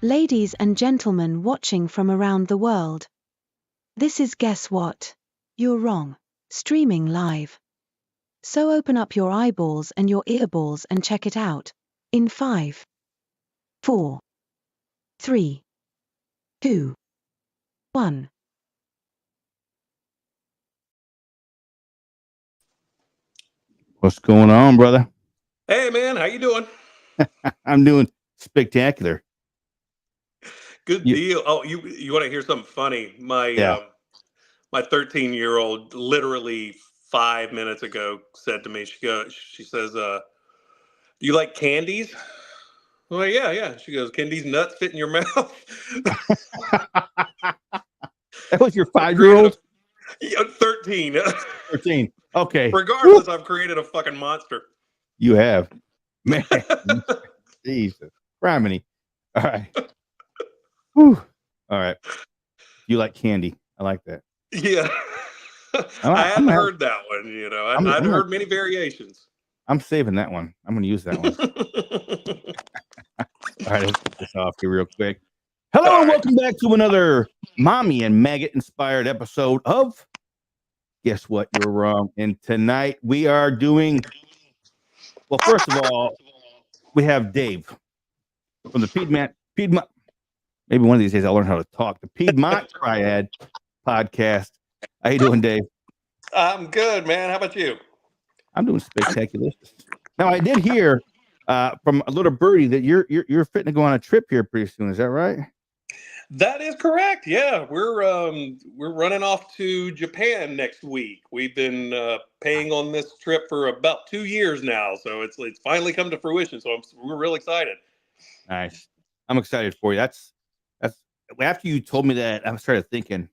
Ladies and gentlemen watching from around the world. This is Guess What? You're Wrong, streaming live. So open up your eyeballs and your earballs and check it out. In 5, 4, 3, 2, 1. What's going on, brother? Hey, man, how you doing? I'm doing spectacular. Good deal. Oh, you want to hear something funny? Yeah. My 13-year-old literally 5 minutes ago said to me, she says, "Do you like candies?" I'm like, yeah. She goes, "Can these nuts fit in your mouth?" That was your 5-year-old? Yeah, 13. 13. Okay. Regardless, I've created a fucking monster. You have. Man. Jesus. Criminy. All right. Whew. All right. You like candy. I like that. Yeah. I hadn't heard that one, I'd heard many variations. I'm saving that one. I'm going to use that one. All right, let's get this off here real quick. Hello and welcome back to another Mommy and Maggot inspired episode of Guess What? You're Wrong. And tonight we are doing, well, first of all, we have Dave from the Piedmont, maybe one of these days I'll learn how to talk, the Piedmont Triad Podcast. How you doing, Dave? I'm good, man. How about you? I'm doing spectacular. Now, I did hear from a little birdie that you're fitting to go on a trip here pretty soon. Is that right? That is correct. Yeah, we're running off to Japan next week. We've been paying on this trip for about 2 years now, so it's finally come to fruition. So we're real excited. Nice. I'm excited for you. That's after you told me that, I started thinking,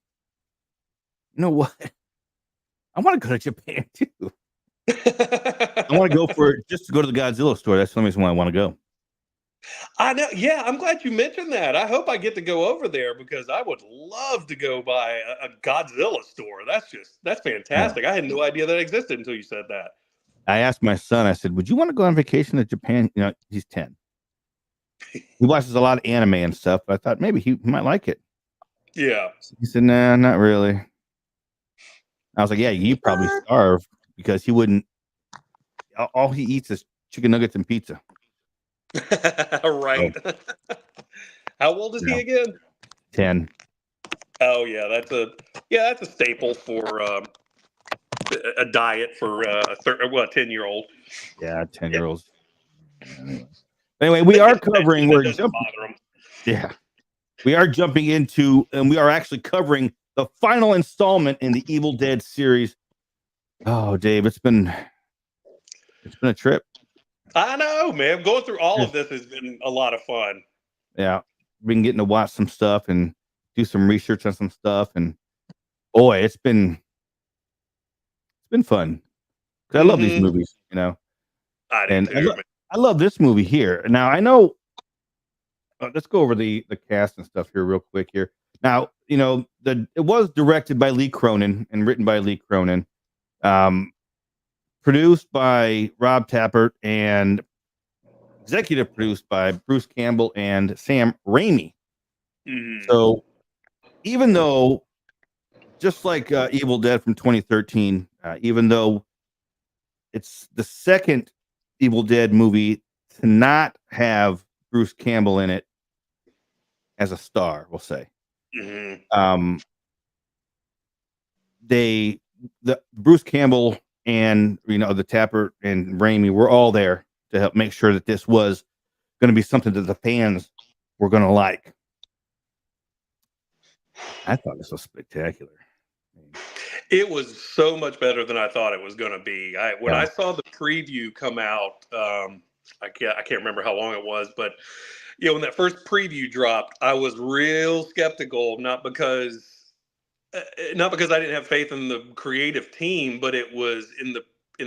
you know what? I want to go to Japan too. I want to go just to go to the Godzilla store. That's the only reason why I want to go. I know. Yeah, I'm glad you mentioned that. I hope I get to go over there because I would love to go by a Godzilla store. That's fantastic. Yeah. I had no idea that existed until you said that. I asked my son, I said, would you want to go on vacation to Japan? He's 10. He watches a lot of anime and stuff, but I thought maybe he might like it. Yeah. He said, nah, not really. I was like, yeah, you probably starve because he wouldn't. All he eats is chicken nuggets and pizza. Right. Oh. How old is he again? 10. Oh yeah, that's a staple for a diet for a 10-year-old. Yeah, 10-year-olds. Anyway, we are covering. We are jumping into, and we are actually covering the final installment in the Evil Dead series. Oh, Dave, it's been a trip. I know, man. Going through all of this has been a lot of fun. Yeah, been getting to watch some stuff and do some research on some stuff, and boy, it's been fun. I love these movies, I do too. I love this movie here. Now I know. Let's go over the cast and stuff here real quick here. Now, it was directed by Lee Cronin and written by Lee Cronin. Produced by Rob Tappert and executive produced by Bruce Campbell and Sam Raimi. Mm. So even though, just like Evil Dead from 2013, even though it's the second Evil Dead movie to not have Bruce Campbell in it as a star, we'll say. Mm-hmm. The Bruce Campbell and the Tappert and Raimi were all there to help make sure that this was going to be something that the fans were going to like. I thought this was spectacular. It was so much better than I thought it was going to be. When I saw the preview come out, I can't remember how long it was, but when that first preview dropped, I was real skeptical, not because I didn't have faith in the creative team, but it was in the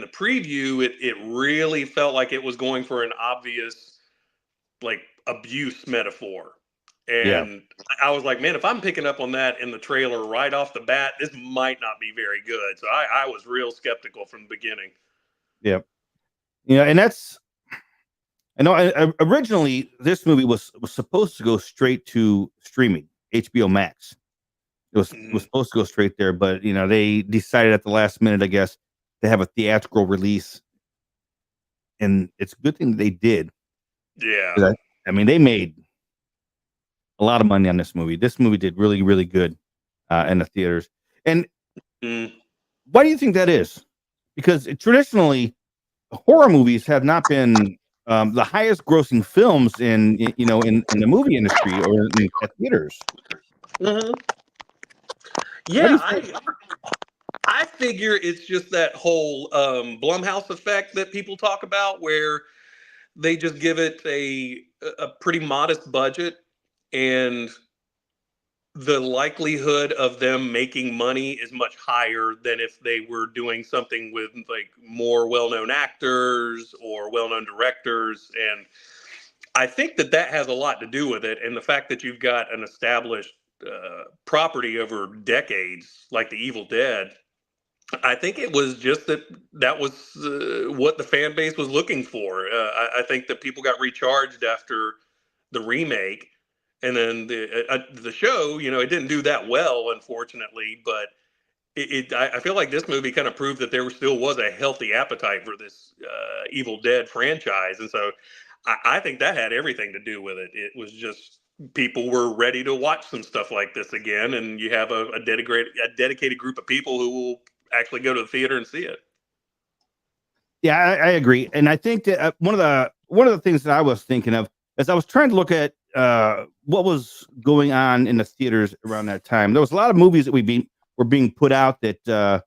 preview, it really felt like it was going for an obvious like abuse metaphor. And I was like, man, if I'm picking up on that in the trailer right off the bat, this might not be very good. So I was real skeptical from the beginning. Yep. And that's I know. Originally, this movie was supposed to go straight to streaming, HBO Max. It was supposed to go straight there, but they decided at the last minute, I guess, to have a theatrical release, and it's a good thing they did. Yeah, I mean, they made a lot of money on this movie. This movie did really, really good in the theaters. And why do you think that is? Because traditionally, horror movies have not been the highest grossing films in the movie industry or at theaters. Mm-hmm. Yeah, I figure it's just that whole Blumhouse effect that people talk about, where they just give it a pretty modest budget, and the likelihood of them making money is much higher than if they were doing something with like more well-known actors or well-known directors. And I think that has a lot to do with it. And the fact that you've got an established property over decades, like The Evil Dead, I think it was just that was what the fan base was looking for. I think that people got recharged after the remake, and then the show. It didn't do that well, unfortunately. But I feel like this movie kind of proved that there still was a healthy appetite for this Evil Dead franchise, and so I think that had everything to do with it. It was just people were ready to watch some stuff like this again, and you have a dedicated group of people who will actually go to the theater and see it. Yeah, I agree, and I think that one of the things that I was thinking of as I was trying to look at what was going on in the theaters around that time. There was a lot of movies that were being put out that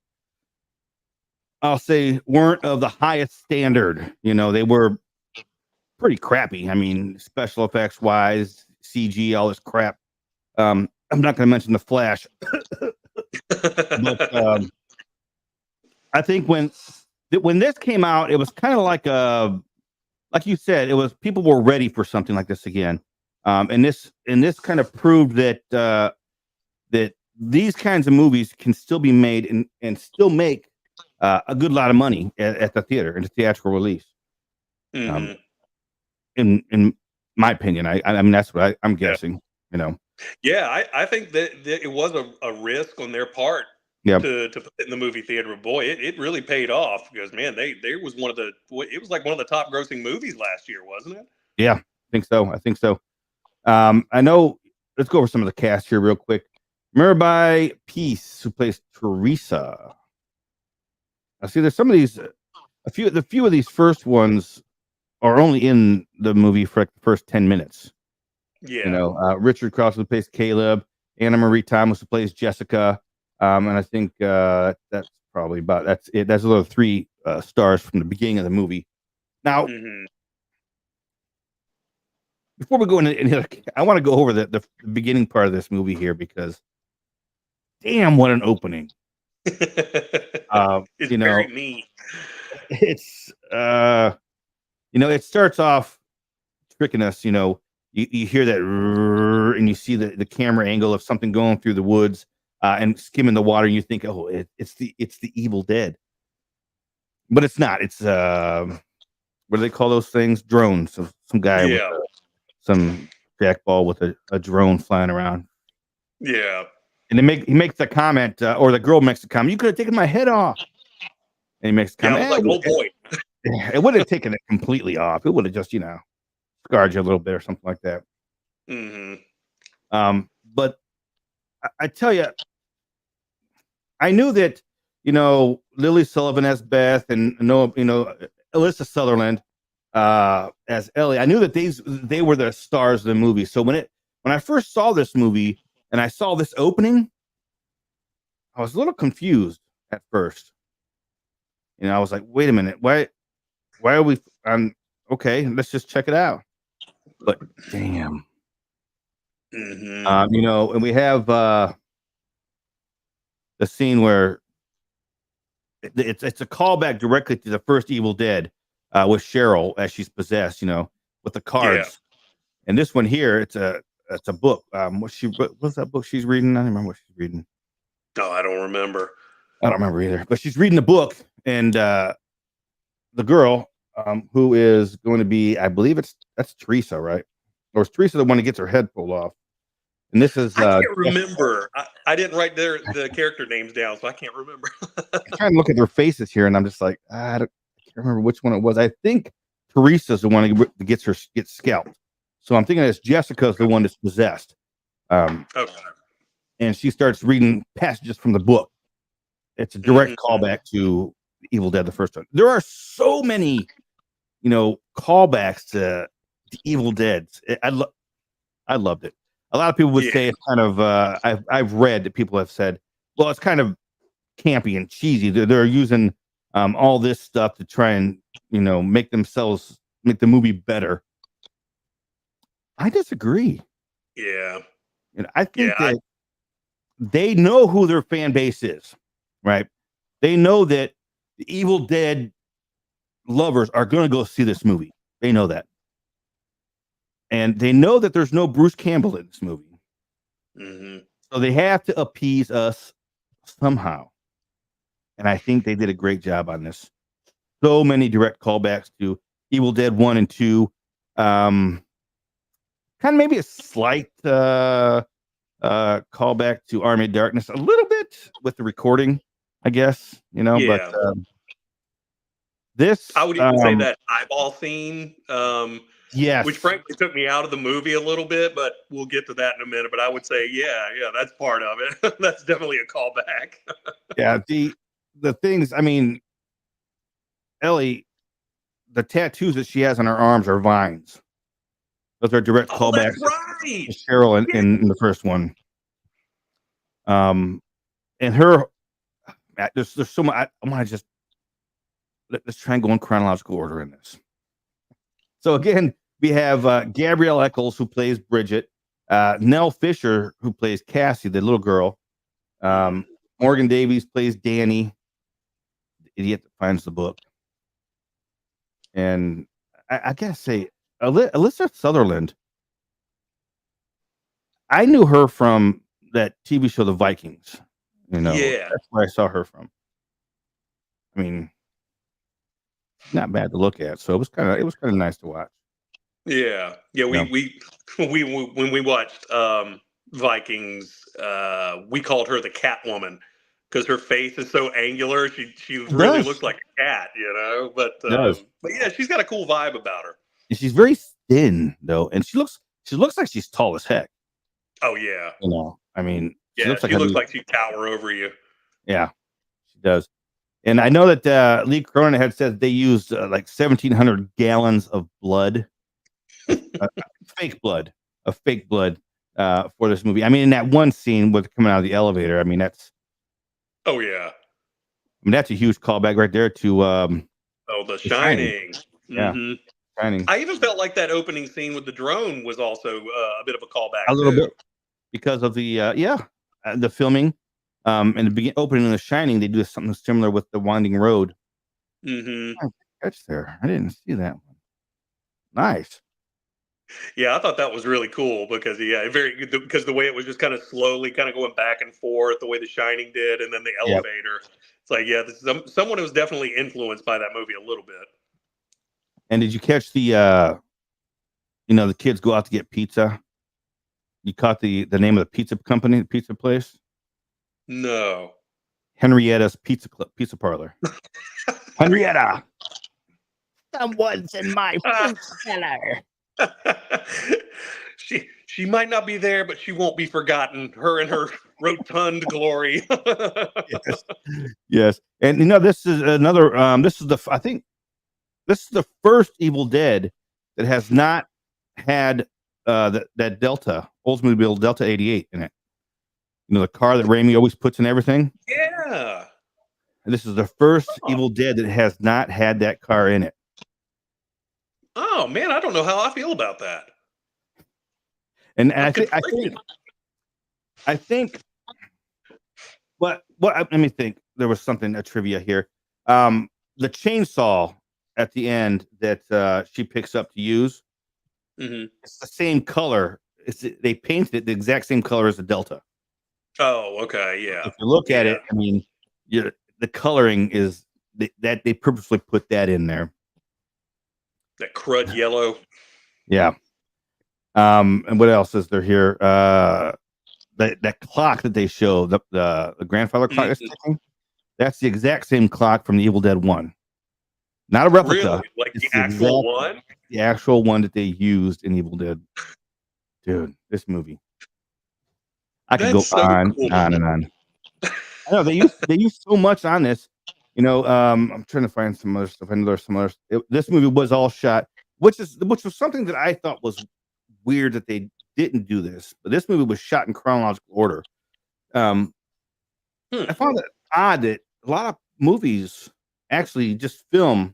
I'll say weren't of the highest standard. They were pretty crappy. I mean, special effects wise, CG, all this crap. I'm not going to mention The Flash, but I think when this came out, it was kind of like you said, it was people were ready for something like this again, and this kind of proved that that these kinds of movies can still be made and still make a good lot of money at the theater in the theatrical release. Mm-hmm. In my opinion, I mean that's what I'm guessing. Yeah, I think that it was a risk on their part. Yep. To put it in the movie theater, but boy, it really paid off because man, it was like one of the top grossing movies last year, wasn't it? Yeah, I think so. I know. Let's go over some of the cast here real quick. Mirabai Peace, who plays Teresa. I see there's some of these. A few of these first ones are only in the movie for like the first 10 minutes. Yeah. Richard Cross, who plays Caleb. Anna Marie Thomas, who plays Jessica. And I think that's probably that's it. That's the 3 stars from the beginning of the movie. Now, before we go into I want to go over the beginning part of this movie here because, damn, what an opening! It's very neat. It's it starts off tricking us. You hear that and you see the camera angle of something going through the woods. And skimming the water, and you think, oh, it's the Evil Dead, but it's not. It's what do they call those things? Drones. So some guy with some jackball with a drone flying around. Yeah, and he makes the comment, or the girl makes the comment, "You could have taken my head off." And he makes the comment, like, oh boy, it wouldn't have taken it completely off. It would have just scarred you a little bit or something like that. Mm-hmm. But I tell you, I knew that, Lily Sullivan as Beth and Alyssa Sutherland as Ellie. I knew that they were the stars of the movie. So when I first saw this movie and I saw this opening, I was a little confused at first. I was like, wait a minute, why are we? Okay, let's just check it out. But damn. Mm-hmm. And we have the scene where it's a callback directly to the first Evil Dead with Cheryl as she's possessed, with the cards. And this one here, it's a book. What's that book she's reading? I don't remember what she's reading. No, I don't remember. I don't remember either. But she's reading a book, and the girl, who is going to be, I believe that's Teresa, right? Or is Teresa the one that gets her head pulled off? And this is I can't remember. I didn't write the character names down, so I can't remember. I'm trying to look at their faces here, and I'm just like, I can't remember which one it was. I think Teresa's the one that gets scalped. So I'm thinking it's Jessica's the one that's possessed. Okay. And she starts reading passages from the book. It's a direct callback to Evil Dead, the first one. There are so many, callbacks to the Evil Dead. I loved it. A lot of people would say it's kind of. I've read that people have said, well, it's kind of campy and cheesy. They're using all this stuff to try and make the movie better. I disagree. Yeah. And I think that they know who their fan base is, right? They know that the Evil Dead lovers are going to go see this movie. They know that. And they know that there's no Bruce Campbell in this movie. Mm-hmm. So they have to appease us somehow. And I think they did a great job on this. So many direct callbacks to Evil Dead 1 and 2. Kind of maybe a slight callback to Army of Darkness. A little bit with the recording, I guess. But this... I would even say that eyeball scene... yes. Which frankly took me out of the movie a little bit, but we'll get to that in a minute. But I would say, yeah, that's part of it. That's definitely a callback. Yeah, the things, I mean, Ellie, the tattoos that she has on her arms are vines. Those are direct callbacks to Cheryl in the first one. And her, there's so much. I want to just let's try and go in chronological order in this. So again, we have Gabrielle Eccles, who plays Bridget, Nell Fisher, who plays Cassie, the little girl. Morgan Davies plays Danny, the idiot that finds the book. And I gotta say, Alyssa Sutherland, I knew her from that TV show, The Vikings. Yeah, that's where I saw her from. I mean, not bad to look at. So it was kind of nice to watch. Yeah. We when we watched Vikings, we called her the Catwoman because her face is so angular. She really looks like a cat, But yeah, she's got a cool vibe about her. And she's very thin though, and she looks like she's tall as heck. Oh yeah. I mean, she looks like she tower over you. Yeah, she does. And I know that Lee Cronin had said they used like 1,700 gallons of blood, fake blood for this movie. I mean, in that one scene with coming out of the elevator, I mean, that's. Oh yeah. I mean, that's a huge callback right there to. The Shining. Yeah. Mm-hmm. Shining. I even felt like that opening scene with the drone was also a bit of a callback. A little bit because of the the filming. In the opening of The Shining, they do something similar with the winding road. Mm-hmm. Catch there, I didn't see that one. Nice. Yeah, I thought that was really cool because because the way it was just kind of slowly kind of going back and forth, the way The Shining did, and then the elevator. Yep. It's like, this is someone who was definitely influenced by that movie a little bit. And did you catch the the kids go out to get pizza? You caught the name of the pizza company, the pizza place? No. Henrietta's Pizza Parlor. Henrietta. Someone's in my fruit cellar. She might not be there, but she won't be forgotten. Her and her rotund glory. Yes. And this is another I think this is the first Evil Dead that has not had that Delta, Oldsmobile Delta 88 in it. The car that Raimi always puts in everything. Yeah. And this is the first Evil Dead that has not had that car in it. Oh man, I don't know how I feel about that. And I think what let me think. There was a trivia here. The chainsaw at the end that she picks up to use. Mm-hmm. It's the same color. They painted it the exact same color as the Delta. Oh, okay, yeah. If you look at it, I mean, the coloring is that they purposely put that in there. That crud yellow. Yeah. And what else is there here? That clock that they show, the grandfather clock is ticking. That's the exact same clock from the Evil Dead 1. Not a replica. Really? Like it's the actual one? The actual one that they used in Evil Dead. Dude, this movie. I could go on and on. I know they use so much on this. I'm trying to find some other stuff. I know there's some other. This movie was all shot, which was something that I thought was weird that they didn't do this. But this movie was shot in chronological order. I found it odd that a lot of movies actually just film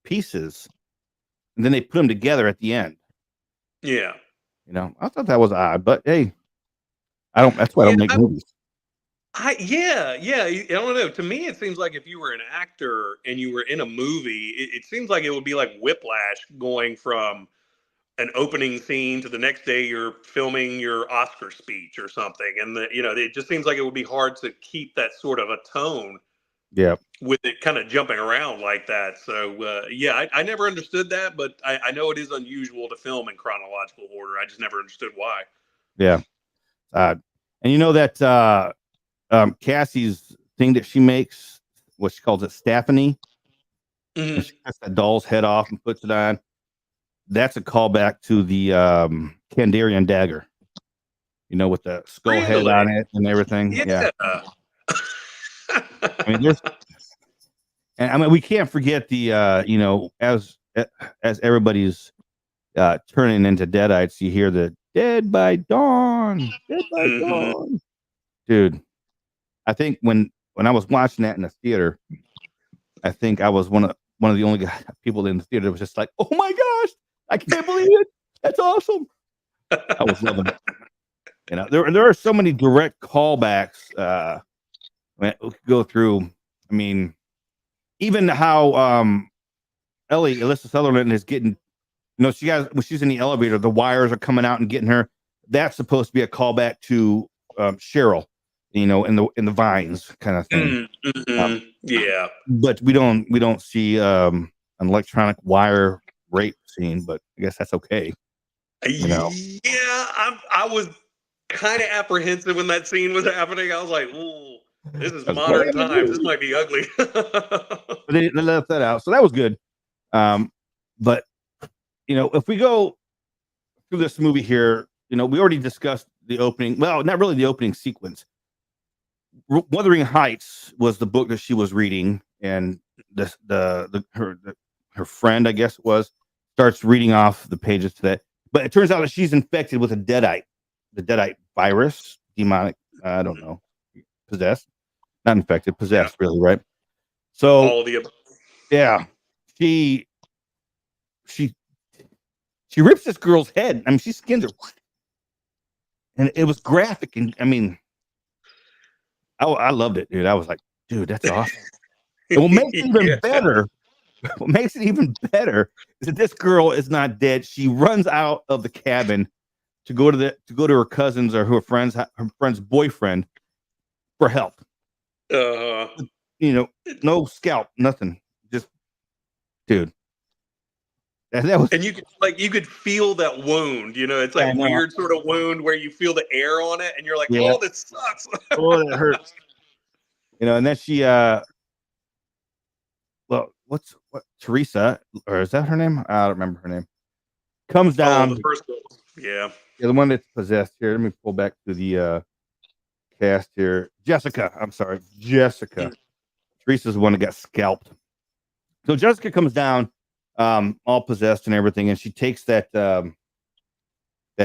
pieces and then they put them together at the end. Yeah. I thought that was odd, but hey, that's why I don't make movies. I don't know. To me, it seems like if you were an actor and you were in a movie, it seems like it would be like whiplash going from an opening scene to the next day you're filming your Oscar speech or something. And it just seems like it would be hard to keep that sort of a tone. Yeah. With it kind of jumping around like that. So, I never understood that, but I know it is unusual to film in chronological order. I just never understood why. Yeah. And you know that Cassie's thing that she makes, what she calls it, Staphany. Mm-hmm. She cuts that doll's head off and puts it on. That's a callback to the Kandarian dagger. With the skull head on it and everything. Yeah. We can't forget the as everybody's turning into deadites, you hear the dead by dawn. Dude, I think when I was watching that in the theater, I think I was one of the only people in the theater that was just like, oh my gosh, I can't believe it. That's awesome. I was loving it. There are so many direct callbacks. We could go through. I mean, even how Alyssa Sutherland is getting, when she's in the elevator, the wires are coming out and getting her. That's supposed to be a callback to Cheryl, in the vines kind of thing. Mm-hmm. Yeah, but we don't see an electronic wire rape scene, but I guess that's okay. Yeah, I was kind of apprehensive when that scene was happening. I was like, ooh. This is modern times. This might be ugly. But they left that out, so that was good. But if we go through this movie here, we already discussed the opening. Well, not really the opening sequence. Wuthering Heights was the book that she was reading, and her friend, I guess it was, starts reading off the pages to that. But it turns out that she's infected with the deadite virus, demonic. I don't know, possessed. Not infected, possessed, really, right? So, all of the above. Yeah, she rips this girl's head. I mean, she skins her, and it was graphic. And I mean, I loved it, dude. I was like, dude, that's awesome. And what makes it even better? What makes it even better is that this girl is not dead. She runs out of the cabin to go to her cousin's or her friend's boyfriend for help. No scalp, nothing. Just, dude. That was, and you could feel that wound. It's like a weird sort of wound where you feel the air on it, and you're like, oh, this sucks. Oh, that hurts. And then she, Teresa, or is that her name? I don't remember her name. Comes down. Oh, the first one. Yeah, the one that's possessed here. Let me pull back to the cast here. Jessica. I'm sorry, Jessica. Teresa's the one that got scalped. So Jessica comes down, all possessed and everything, and she takes that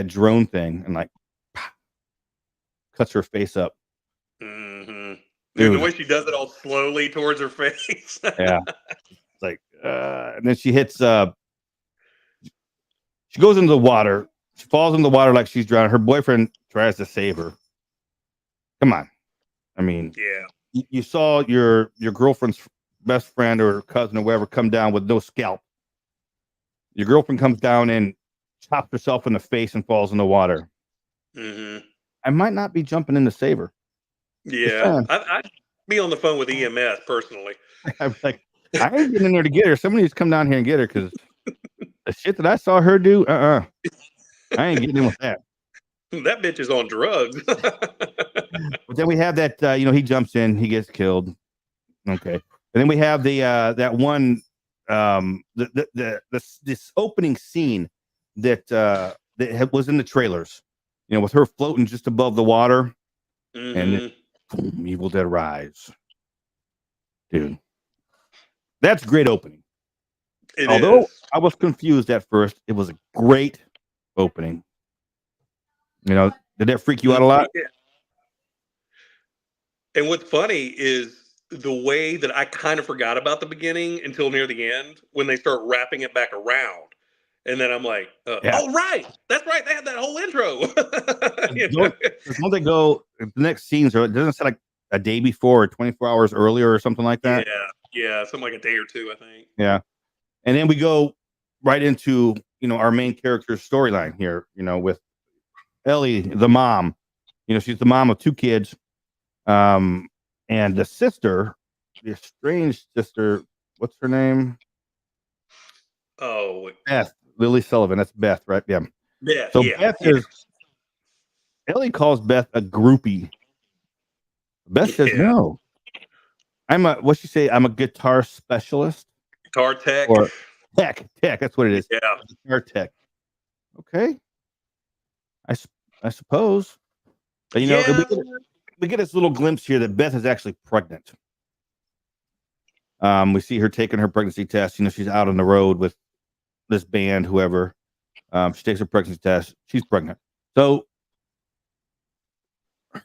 drone thing and like cuts her face up. Mm-hmm. Dude, the way she does it all slowly towards her face. Yeah, it's like, and then she hits. She goes into the water. She falls in the water like she's drowning. Her boyfriend tries to save her. Come on, I mean, yeah. You saw your girlfriend's best friend or cousin or whatever come down with no scalp. Your girlfriend comes down and chops herself in the face and falls in the water. Mm-hmm. I might not be jumping in to save her. Yeah, I'd be on the phone with EMS personally. I'm like, I ain't getting in there to get her. Somebody needs to come down here and get her because The shit that I saw her do, I ain't getting in with that. That bitch is on drugs. But then we have that, he jumps in, he gets killed. Okay. And then we have the that one, this opening scene that was in the trailers, with her floating just above the water, and then, boom, Evil Dead Rise. Dude, that's a great opening. Although I was confused at first, it was a great opening. Did that freak you out a lot? Yeah. And what's funny is the way that I kind of forgot about the beginning until near the end when they start wrapping it back around. And then I'm like, oh, right. That's right. They had that whole intro. Don't they go, the next scenes, it doesn't say like a day before or 24 hours earlier or something like that? Yeah. Something like a day or two, I think. Yeah. And then we go right into, our main character's storyline here, with Ellie, the mom. She's the mom of two kids. And the sister, the estranged sister, what's her name? Oh, Beth. Lily Sullivan. That's Beth, right? Yeah. Beth. So Beth is. Ellie calls Beth a groupie. Beth says no. What'd she say? I'm a guitar specialist. Guitar tech. Or tech. That's what it is. Yeah. Guitar tech. Okay. I suppose. But, we get this little glimpse here that Beth is actually pregnant. We see her taking her pregnancy test. She's out on the road with this band, whoever. She takes her pregnancy test. She's pregnant. So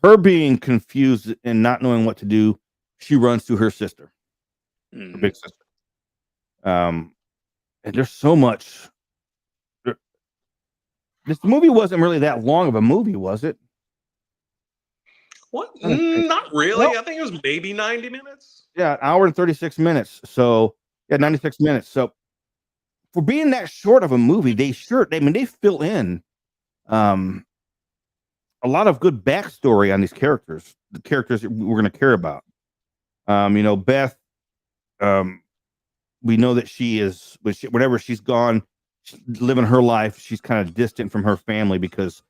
her being confused and not knowing what to do, she runs to her sister, her big sister. And there's so much. This movie wasn't really that long of a movie, was it? What? Not really. Well, I think it was maybe 90 minutes. Yeah, an hour and 36 minutes. So, 96 minutes. So, for being that short of a movie, they fill in a lot of good backstory on these characters, the characters that we're going to care about. Beth, we know that she is, whenever she's gone, living her life, she's kind of distant from her family because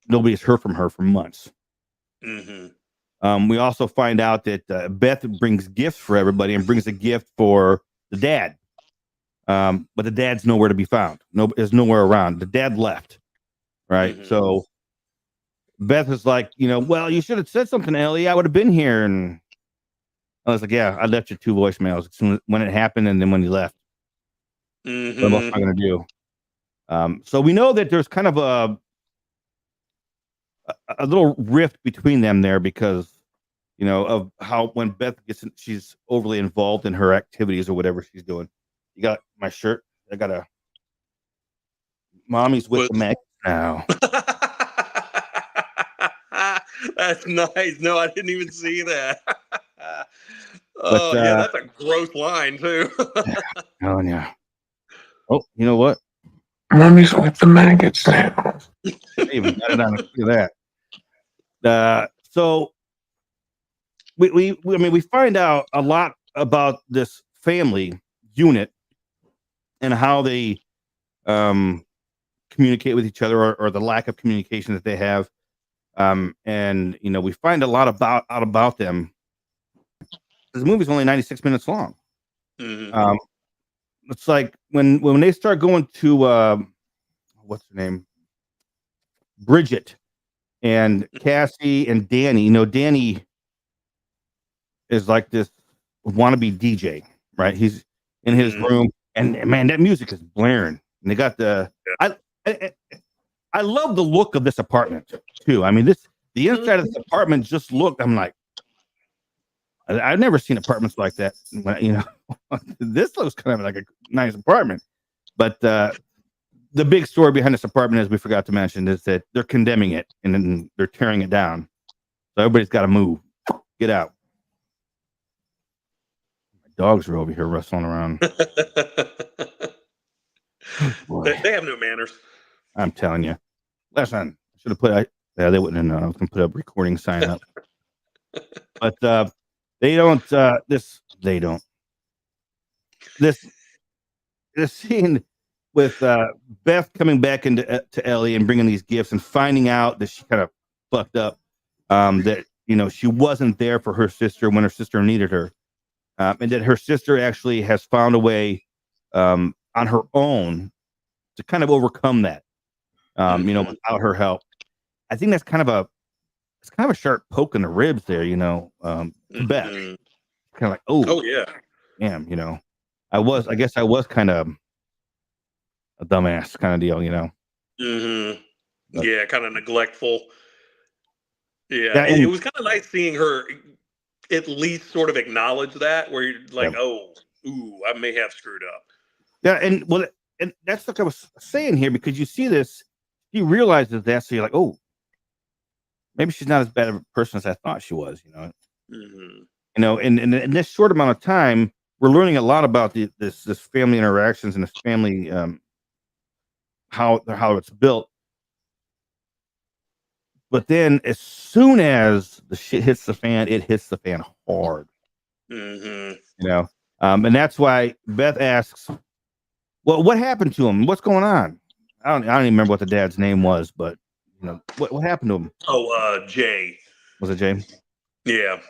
nobody has heard from her for months. We also find out that Beth brings gifts for everybody and brings a gift for the dad. But the dad's nowhere to be found. Is nowhere around. The dad left. Right. So Beth is like, well, you should have said something, Ellie. I would have been here. And I was like, yeah, I left you 2 voicemails when it happened and then when you left. What am I going to do? So we know that there's kind of a little rift between them there because, of how when Beth she's overly involved in her activities or whatever she's doing. You got my shirt. I got a mommy's with the Meg now. That's nice. No, I didn't even see that. That's a gross line too. Oh yeah. Oh, you know what? Mommy's with the maggots now. Even got it on. Look at that. So we find out a lot about this family unit and how they communicate with each other or the lack of communication that they have. And we find a lot out about them. This movie's only 96 minutes long. It's like when they start going to what's her name? Bridget and Cassie and Danny. Danny is like this wannabe DJ, right? He's in his room, and man, that music is blaring. And they got I love the look of this apartment too. I mean, the inside of this apartment just looked. I'm like, I've never seen apartments like that. This looks kind of like a nice apartment. But the big story behind this apartment, as we forgot to mention, is that they're condemning it and then they're tearing it down. So everybody's got to move. Get out. My dogs are over here wrestling around. They have no manners. I'm telling you. Last time I should have put. They wouldn't have known. I was going to put a recording sign up. But they don't. They don't. This scene with Beth coming back into to Ellie and bringing these gifts and finding out that she kind of fucked up, that she wasn't there for her sister when her sister needed her, and that her sister actually has found a way on her own to kind of overcome that, without her help. I think that's kind of a sharp poke in the ribs there, to Beth. Kind of like, oh yeah, damn, I guess I was kind of a dumbass kind of deal, But, yeah, kind of neglectful. Yeah, and, it was kind of nice seeing her at least sort of acknowledge that, where you're like, I may have screwed up. Yeah, and that's what I was saying here, because you see this, he realizes that, so you're like, oh, maybe she's not as bad of a person as I thought she was, in this short amount of time, we're learning a lot about this family interactions and this family, how it's built. But then as soon as the shit hits the fan, it hits the fan hard. And that's why Beth asks, well, what happened to him? What's going on? I don't even remember what the dad's name was, but what happened to him? Oh, Jay. Was it Jay? Yeah.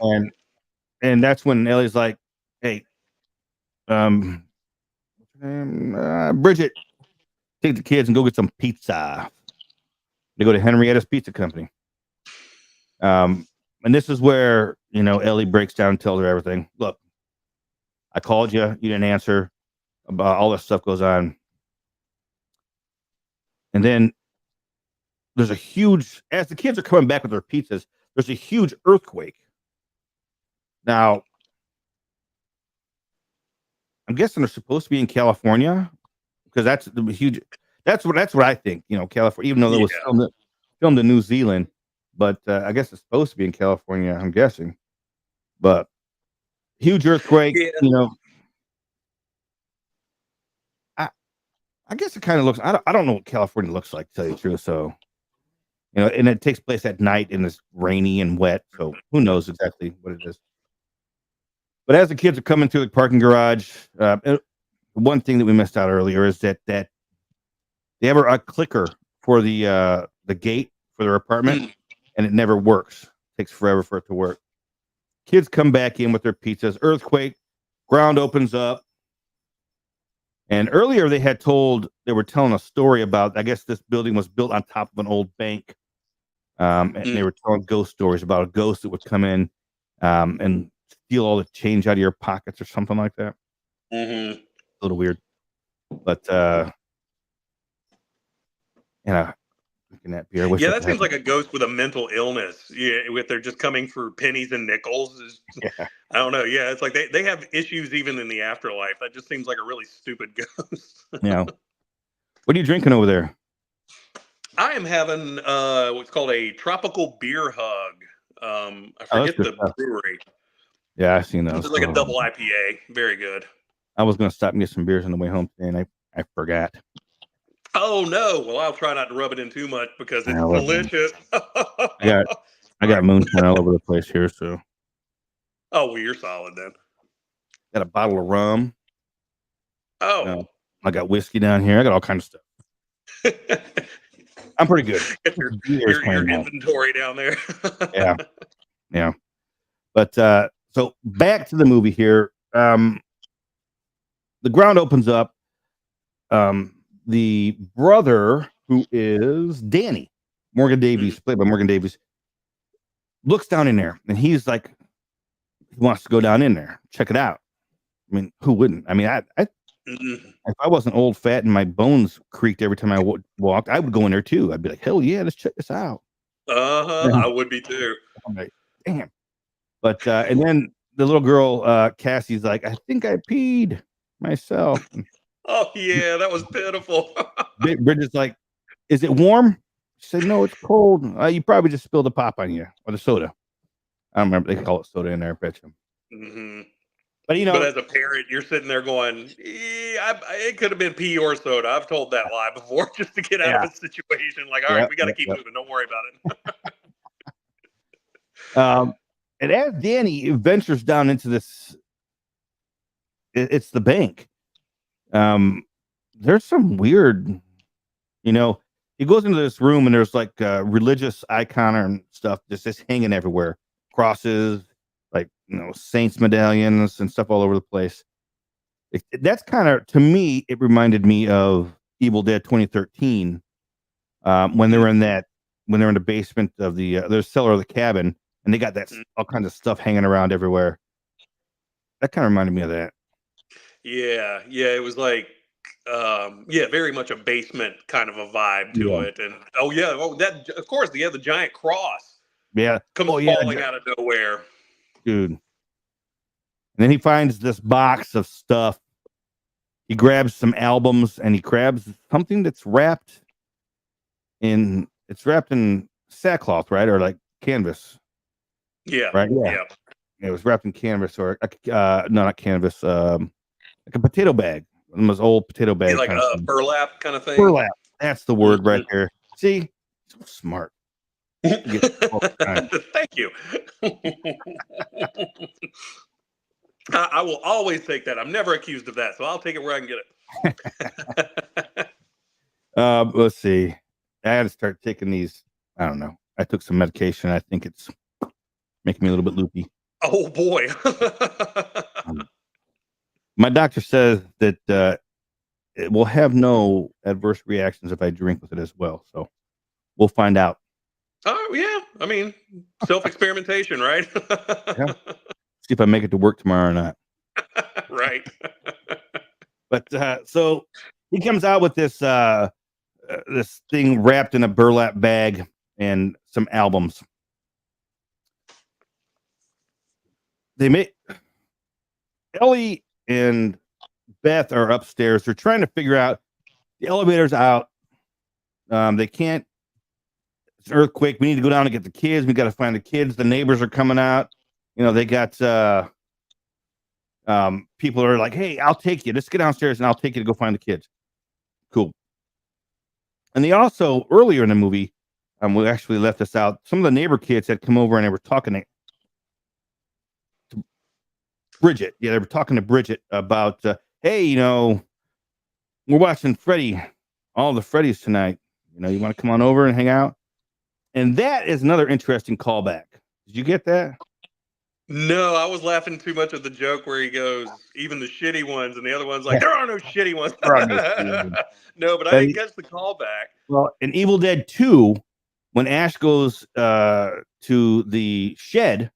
And that's when Ellie's like, hey, what's her name? Bridget, take the kids and go get some pizza. They go to Henrietta's Pizza Company. And this is where, Ellie breaks down and tells her everything. Look, I called you. You didn't answer. About all this stuff goes on. And then there's a huge, as the kids are coming back with their pizzas, there's a huge earthquake. Now, I'm guessing they're supposed to be in California, because that's the huge. That's what I think. California, even though it was filmed in New Zealand, but I guess it's supposed to be in California. I'm guessing, but huge earthquake. Yeah. I guess it kind of looks. I don't know what California looks like, to tell you the truth. So, and it takes place at night and it's rainy and wet. So who knows exactly what it is. But as the kids are coming through the parking garage, one thing that we missed out earlier is that they have a clicker for the gate for their apartment, and it never works. It takes forever for it to work. Kids come back in with their pizzas. Earthquake, ground opens up. And earlier they were telling a story about, I guess this building was built on top of an old bank. And they were telling ghost stories about a ghost that would come in and steal all the change out of your pockets or something like that. A little weird. But, drinking that beer. Yeah, that seems like a ghost with a mental illness. Yeah, if they're just coming for pennies and nickels. I don't know. Yeah, it's like they have issues even in the afterlife. That just seems like a really stupid ghost. Yeah. What are you drinking over there? I am having what's called a tropical beer hug. I forget the brewery. Yeah, I've seen those. It's like a double IPA. Very good. I was going to stop and get some beers on the way home today, and I forgot. Oh no! Well, I'll try not to rub it in too much because it's delicious. I got moonshine all over the place here, so. Oh well, you're solid then. Got a bottle of rum. Oh. I got whiskey down here. I got all kinds of stuff. I'm pretty good. Get your inventory down there. Yeah. But so back to the movie here. The ground opens up. The brother, who is Danny, Morgan Davies, played by Morgan Davies, looks down in there, and he's like, he wants to go down in there, check it out. I mean, who wouldn't? I mean, if I wasn't old, fat, and my bones creaked every time I walked, I would go in there too. I'd be like, hell yeah, let's check this out. I would be too. I'm like, damn. But and then the little girl, Cassie's like, I think I peed myself. Oh yeah, that was pitiful. Bridget's like, is it warm? She said, no, it's cold. You probably just spilled a pop on you, or the soda. I don't remember. They call it soda in there, I bet you. But but as a parent, you're sitting there going, it could have been pee or soda. I've told that lie before just to get out of a situation. Like, all right, we got to keep moving. Don't worry about it. And as Danny ventures down into this, it's the bank. there's some weird, you know, he goes into this room and there's like religious icon and stuff just hanging everywhere. Crosses, like, saints medallions and stuff all over the place. That's kind of, to me, it reminded me of Evil Dead 2013 when they're in the basement of the cellar of the cabin, and they got that all kinds of stuff hanging around everywhere. That kind of reminded me of that. Yeah, it was like, very much a basement kind of a vibe to it. And that, of course, the giant cross comes falling out of nowhere, dude. And then he finds this box of stuff. He grabs some albums and he grabs something that's wrapped in sackcloth, right? Or like canvas. Yeah. Right. Yeah. It was wrapped in canvas, or no, not canvas. Like a potato bag. One of those old potato bags. Like a burlap kind of thing. Burlap. That's the word right there. See, so smart. Thank you. I will always take that. I'm never accused of that, so I'll take it where I can get it. Let's see. I had to start taking these. I don't know. I took some medication. I think it's making me a little bit loopy. Oh boy. My doctor says that it will have no adverse reactions if I drink with it as well. So we'll find out. Oh yeah. I mean, self-experimentation, right? Yeah. See if I make it to work tomorrow or not. Right. But so he comes out with this this thing wrapped in a burlap bag and some albums. Ellie and Beth are upstairs. They're trying to figure out, the elevator's out. They can't. It's an earthquake. We need to go down and get the kids. We got to find the kids. The neighbors are coming out. They got people are like, hey, I'll take you. Let's get downstairs and I'll take you to go find the kids. Cool. And they also, earlier in the movie, we actually left this out. Some of the neighbor kids had come over and they were talking to Bridget. Yeah, they were talking to Bridget about, hey, we're watching Freddy, all the Freddys tonight. You want to come on over and hang out? And that is another interesting callback. Did you get that? No, I was laughing too much at the joke where he goes, even the shitty ones, and the other one's like, there are no shitty ones. No, but I didn't catch the callback. Well, in Evil Dead 2, when Ash goes to the shed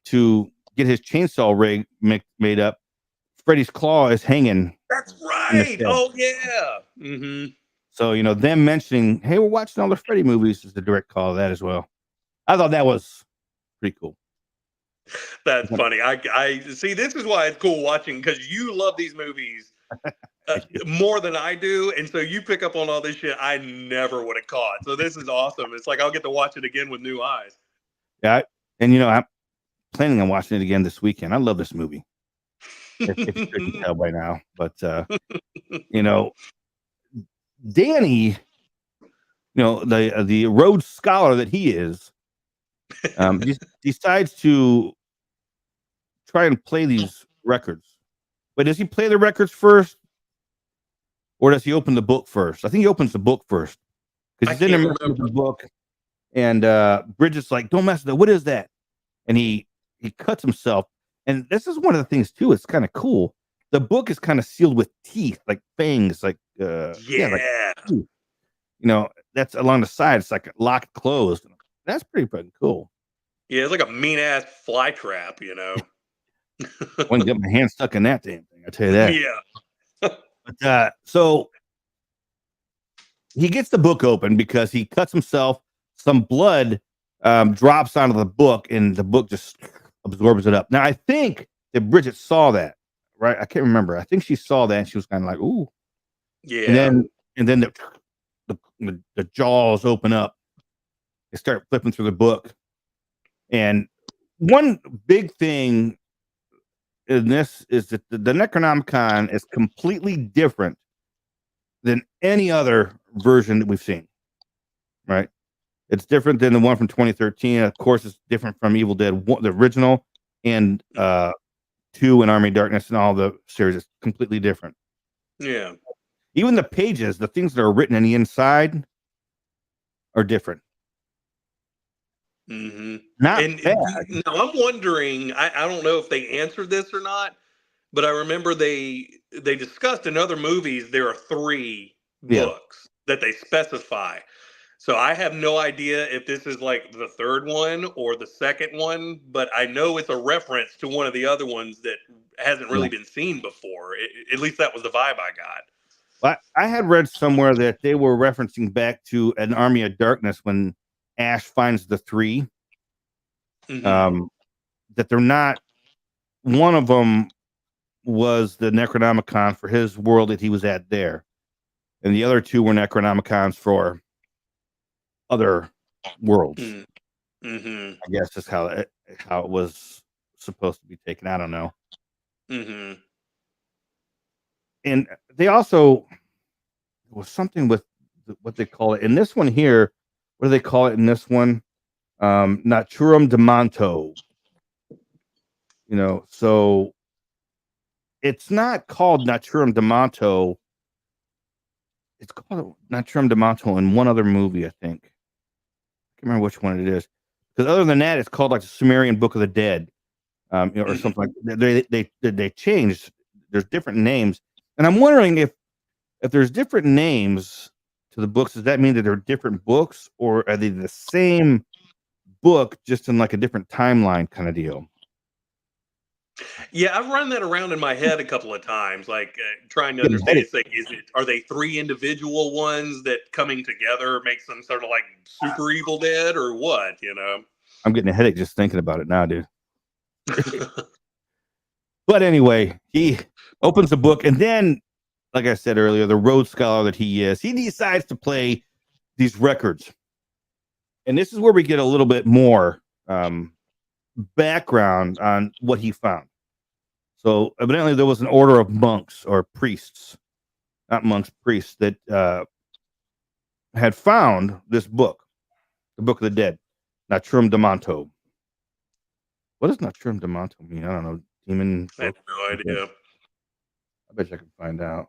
to get his chainsaw rig made up, Freddy's claw is hanging. That's right. Oh, yeah. Mm-hmm. So, them mentioning, hey, we're watching all the Freddy movies is the direct call of that as well. I thought that was pretty cool. That's funny. I see. This is why it's cool watching, because you love these movies more than I do, and so you pick up on all this shit I never would have caught. So this is awesome. It's like I'll get to watch it again with new eyes. Yeah, and I'm planning on watching it again this weekend. I love this movie. If you couldn't tell by now, but Danny, the Rhodes Scholar that he is, decides to try and play these records. But does he play the records first, or does he open the book first? I think he opens the book first, because he's in the book, and Bridget's like, "Don't mess with it. What is that?" And he cuts himself. And this is one of the things too. It's kind of cool. The book is kind of sealed with teeth, like fangs, like that's along the side. It's like locked closed. That's pretty fucking cool. Yeah, it's like a mean ass fly trap, I want to get my hand stuck in that damn thing. I tell you that. Yeah. But so he gets the book open because he cuts himself. Some blood drops onto the book, and the book just absorbs it up. Now I think that Bridget saw that, right? I can't remember. I think she saw that, and she was kind of like, "Ooh." Yeah. And then the jaws open up. They start flipping through the book. And one big thing in this is that the Necronomicon is completely different than any other version that we've seen, right? It's different than the one from 2013. Of course, it's different from Evil Dead 1, the original, and 2 and Army of Darkness and all the series. It's completely different. Yeah. Even the pages, the things that are written on the inside are different. Mm-hmm. Not And bad. now I'm wondering, I don't know if they answered this or not, but I remember they discussed in other movies there are 3 Yeah. books that they specify. So I have no idea if this is like the 3rd one or the 2nd one, but I know it's a reference to one of the other ones that hasn't really been seen before. At least that was the vibe I got. I had read somewhere that they were referencing back to an Army of Darkness when Ash finds the 3. Mm-hmm. That they're not. One of them was the Necronomicon for his world that he was at there, and the other 2 were Necronomicons for other worlds. Mm-hmm. I guess is how it was supposed to be taken. I don't know. Mm-hmm. And they also was something with what they call it in this one here. What do they call it in this one? Naturum de Monto. So it's not called Naturum de Monto. It's called Naturum de Monto in one other movie, I think. I can't remember which one it is. Because other than that, it's called like the Sumerian Book of the Dead, or something like that. They changed. There's different names, and I'm wondering if there's different names to the books. Does that mean that they're different books, or are they the same book just in like a different timeline kind of deal? Yeah, I've run that around in my head a couple of times, like trying to Getting understand. headache. It's like, are they 3 individual ones that coming together makes them sort of like super Evil Dead, or what? I'm getting a headache just thinking about it now, dude. But anyway, he opens the book, and then, like I said earlier, the Rhodes Scholar that he is, he decides to play these records. And this is where we get a little bit more background on what he found. So evidently there was an order of monks or priests, not monks, priests, that had found this book, the Book of the Dead, Naturum de Monto. What does Naturum de Monto mean? I don't know. Demon I have book? no idea. I bet you I can find out.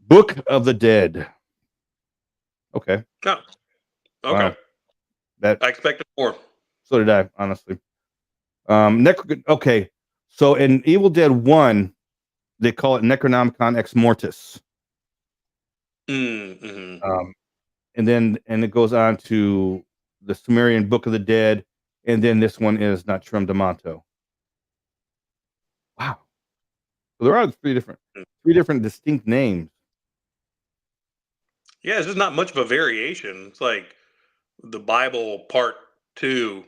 Book of the Dead. Okay. Oh, okay. Wow. That I expected more. so did I, honestly. Okay. So in Evil Dead 1, they call it Necronomicon Ex Mortis. Mm-hmm. And it goes on to the Sumerian Book of the Dead, and then this one is Naturum de Monto. Wow. So there are 3 different distinct names. Yeah, it's just not much of a variation. It's like the Bible part 2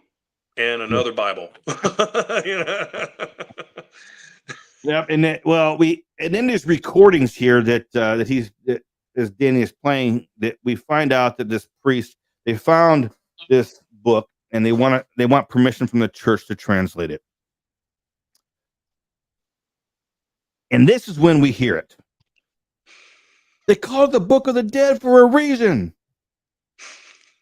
and another Bible. Yep, and then there's recordings here that as Danny is playing, that we find out that this priest, they found this book and they want permission from the church to translate it. And this is when we hear it. They call it the Book of the Dead for a reason.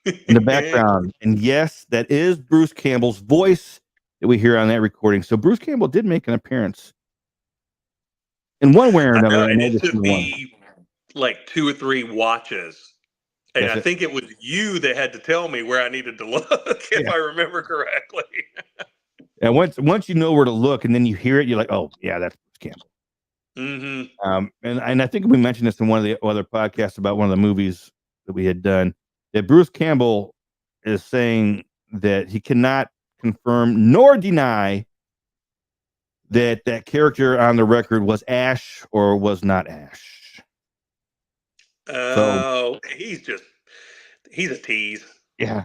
In the background. And yes, that is Bruce Campbell's voice that we hear on that recording. So Bruce Campbell did make an appearance in one way or another. And it took me like 2 or 3 watches. And I think it was you that had to tell me where I needed to look, if I remember correctly. And once you know where to look and then you hear it, you're like, oh, yeah, that's Bruce Campbell. Mm-hmm. And I think we mentioned this in one of the other podcasts about one of the movies that we had done, that Bruce Campbell is saying that he cannot confirm nor deny that character on the record was Ash or was not Ash. Oh, he's a tease. Yeah.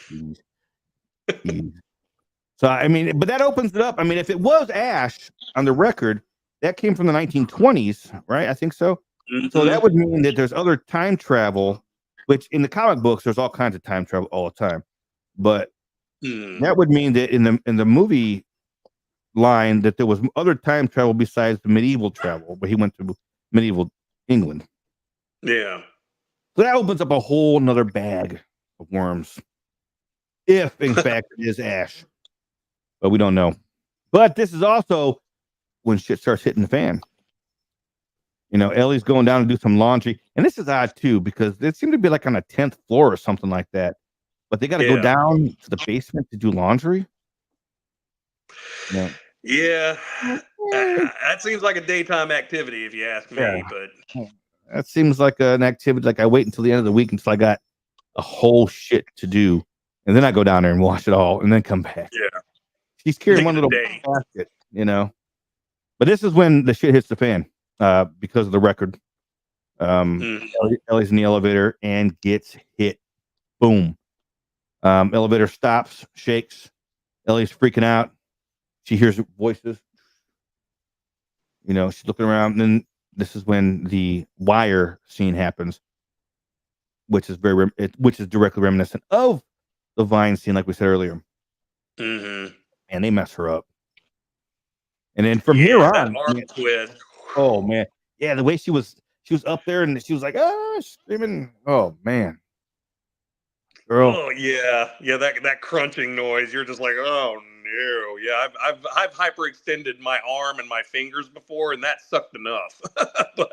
Tease. So, I mean, but that opens it up. I mean, if it was Ash on the record, that came from the 1920s, right? I think so. Mm-hmm. So that would mean that there's other time travel, which in the comic books, there's all kinds of time travel all the time. But that would mean that in the movie line that there was other time travel besides the medieval travel, but he went to medieval England. Yeah. So that opens up a whole nother bag of worms. If in fact it is Ash. But we don't know. But this is also when shit starts hitting the fan. Ellie's going down to do some laundry, and this is odd too because it seemed to be like on a 10th floor or something like that. But they got to go down to the basement to do laundry. Yeah. Yeah, that seems like a daytime activity, if you ask me. Yeah. But that seems like an activity. Like I wait until the end of the week until I got a whole shit to do, and then I go down there and wash it all, and then come back. Yeah, she's carrying one little basket, But this is when the shit hits the fan, because of the record. Ellie's in the elevator and gets hit. Boom. Elevator stops, shakes. Ellie's freaking out. She hears voices. She's looking around, and then this is when the wire scene happens, which is directly reminiscent of the Vine scene, like we said earlier. Mm-hmm. And they mess her up. And then from here on, twist. Oh man, yeah, the way she was up there and she was like, screaming. Oh man, girl. Oh yeah, that crunching noise. You're just like, oh no, yeah. I've hyperextended my arm and my fingers before, and that sucked enough. But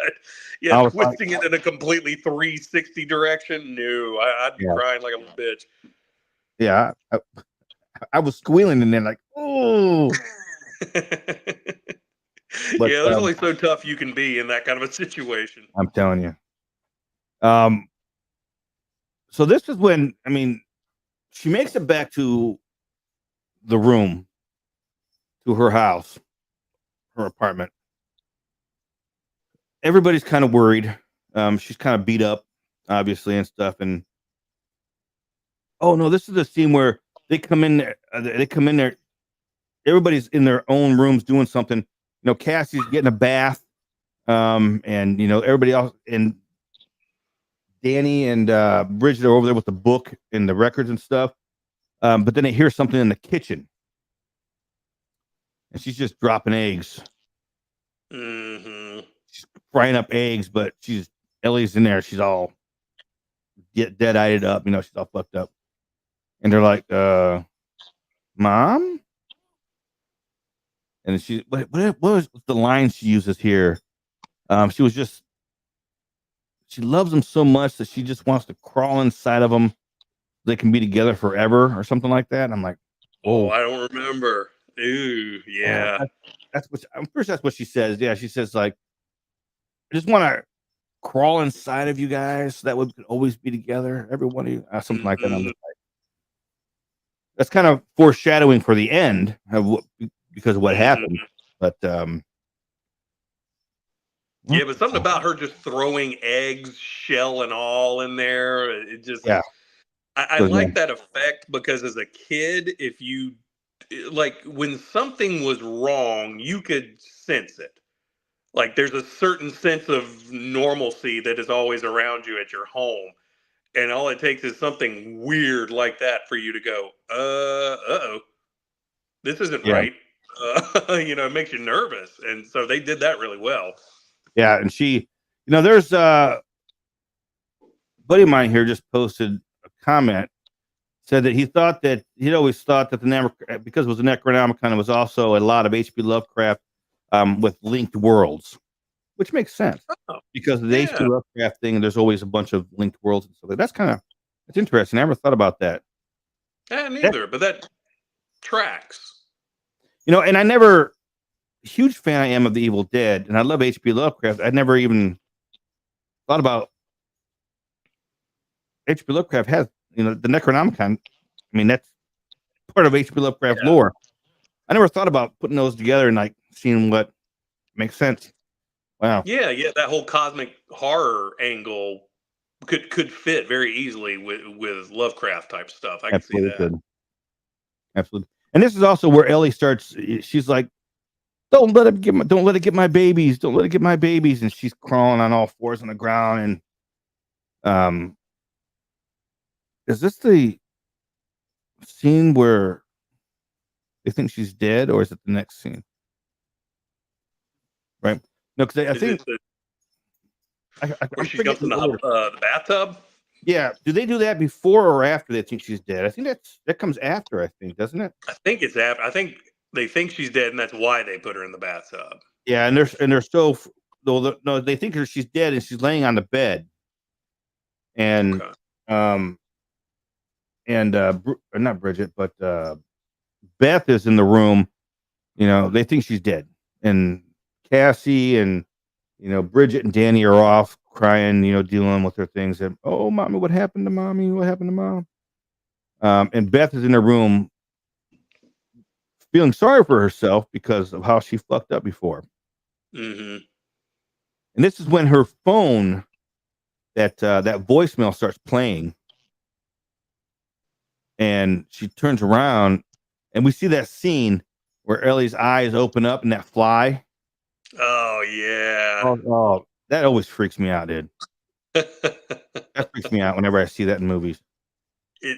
yeah, twisting it in a completely 360 direction, no, I'd be crying like a little bitch. Yeah, I was squealing and then like, oh. But, there's only so tough you can be in that kind of a situation. I'm telling you. So this is when, she makes it back to the room, to her house, her apartment. Everybody's kind of worried. She's kind of beat up, obviously, and stuff. And oh no, this is the scene where they come in there. Everybody's in their own rooms doing something. Cassie's getting a bath. And everybody else, and Danny and Bridget are over there with the book and the records and stuff. But then they hear something in the kitchen. And she's just dropping eggs. Mm-hmm. She's frying up eggs, but Ellie's in there. She's all dead-eyed up. She's all fucked up. And they're like, Mom? And what was the line she uses here? She loves them so much that she just wants to crawl inside of them. They can be together forever or something like that. And I'm like, oh, I don't remember. Ooh, yeah. I'm pretty sure that's what she says. Yeah, she says like, I just want to crawl inside of you guys so that we could always be together. Every one of you, something like that. I'm just like, that's kind of foreshadowing for the end because of what happened. But yeah, but something about her just throwing eggs, shell and all in there. It just, I like that effect because as a kid, if you like when something was wrong, you could sense it. Like there's a certain sense of normalcy that is always around you at your home. And all it takes is something weird like that for you to go, uh-oh, this isn't right. It makes you nervous. And so they did that really well. Yeah, and she, there's a buddy of mine here just posted a comment, said that he'd always thought that because it was a Necronomicon, it was also a lot of H.P. Lovecraft with linked worlds, which makes sense because of the H.P. Lovecraft thing. There's always a bunch of linked worlds and stuff. That's interesting. I never thought about that. Neither, but that tracks. And huge fan I am of the Evil Dead, and I love H.P. Lovecraft. I never even thought about H.P. Lovecraft has, the Necronomicon. That's part of H.P. Lovecraft lore. I never thought about putting those together and like seeing what makes sense. Wow. Yeah, that whole cosmic horror angle could fit very easily with Lovecraft type stuff. I can see that. Good. Absolutely. And this is also where Ellie starts. She's like, Don't let it get my babies. Don't let it get my babies. And she's crawling on all fours on the ground. And is this the scene where they think she's dead, or is it the next scene? Right? No, because I think where she jumps in the bathtub. Yeah. Do they do that before or after they think she's dead? I think that comes after. I think, doesn't it? I think it's after. I think they think she's dead, and that's why they put her in the bathtub. Yeah, and they're so no, they think she's dead and she's laying on the bed, and not Bridget, but Beth is in the room. They think she's dead, and Cassie and Bridget and Danny are off crying, dealing with their things. And oh, mommy, what happened to mommy? What happened to mom? And Beth is in her room, feeling sorry for herself because of how she fucked up before. Mm-hmm. And this is when her phone, that voicemail starts playing, and she turns around, and we see that scene where Ellie's eyes open up and that fly. Oh yeah. Oh, that always freaks me out, dude. That freaks me out whenever I see that in movies.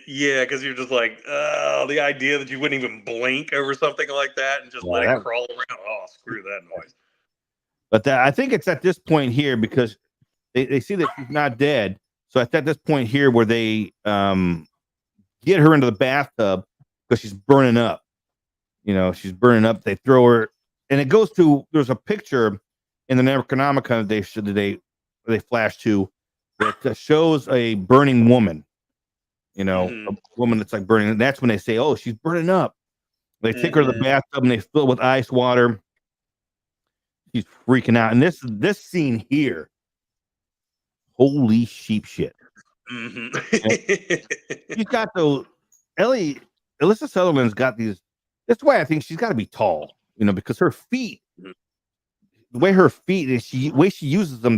Yeah, because you're just like, the idea that you wouldn't even blink over something like that and just let it crawl around. Oh, screw that noise. But I think it's at this point here, because they see that she's not dead. So it's at this point here where they get her into the bathtub because she's burning up. She's burning up. They throw her, and it goes to, there's a picture in the Necronomicon they flash to that shows a burning woman. A woman that's like burning. And that's when they say, oh, she's burning up. They take her to the bathtub and they fill it with ice water. She's freaking out. And this scene here, holy sheep shit. She's got those. Alyssa Sutherland's got these. That's why I think she's got to be tall, because her feet, the way her feet, and the way she uses them,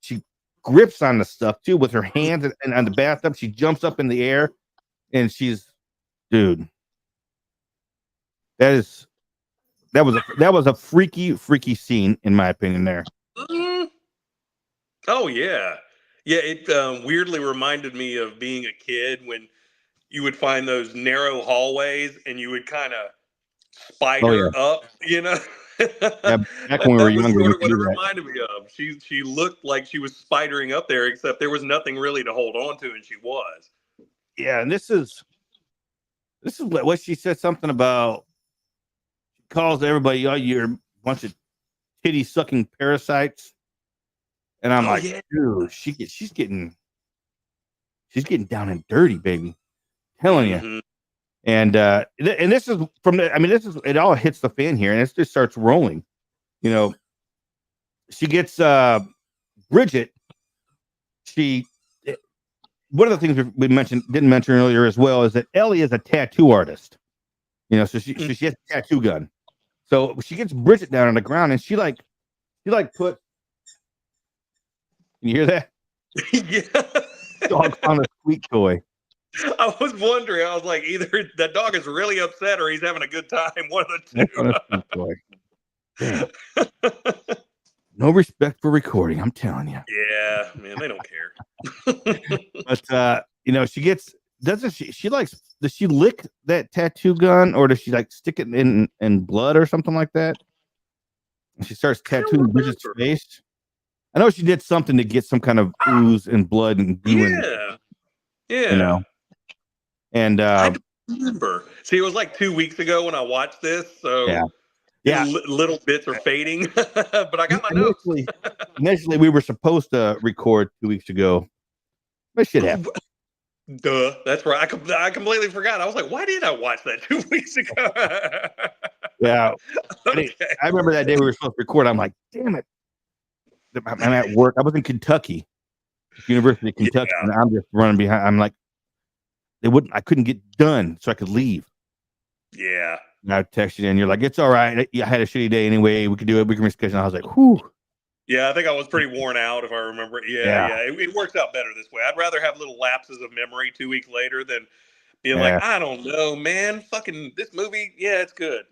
she grips on the stuff too with her hands, and on the bathtub, she jumps up in the air, and dude, that was a freaky scene, in my opinion there. Oh yeah. Yeah, it weirdly reminded me of being a kid when you would find those narrow hallways and you would kind of spider up, Yeah, back when we were younger, sort of what it reminded me of. She looked like she was spidering up there, except there was nothing really to hold on to, and she was. Yeah, and this is what she said something about. She calls everybody, "Oh, you're a bunch of titty sucking parasites," and I'm dude, she's getting down and dirty, baby. Telling you. And this is it all hits the fan here, and it just starts rolling. She gets Bridget. One of the things we didn't mention earlier as well, is that Ellie is a tattoo artist. So she has a tattoo gun. So she gets Bridget down on the ground, and she put. Can you hear that? Yeah. Dog found a squeak toy. I was wondering. I was like, either that dog is really upset or he's having a good time. One of the two. No respect for recording, I'm telling you. Yeah, man, they don't care. But she gets, does she lick that tattoo gun, or does she stick it in blood or something like that? And she starts tattooing Bridget's face. I know she did something to get some kind of ooze and blood and goo. Yeah. And I don't remember. See, it was like 2 weeks ago when I watched this, so little bits are fading. But I got my notes. Initially, we were supposed to record 2 weeks ago, but shit happened. Duh, that's right. I completely forgot. I was like, why did I watch that 2 weeks ago? Yeah, okay. I remember that day we were supposed to record. I'm like, damn it. I'm at work. I was in Kentucky, University of Kentucky, and I'm just running behind. I'm like, I couldn't get done, so I could leave. Yeah. And I texted you, and you're like, it's all right. I had a shitty day anyway. We could do it. We can reschedule. I was like, whew. Yeah, I think I was pretty worn out, if I remember. Yeah. It works out better this way. I'd rather have little lapses of memory 2 weeks later than being like, I don't know, man. Fucking this movie, it's good.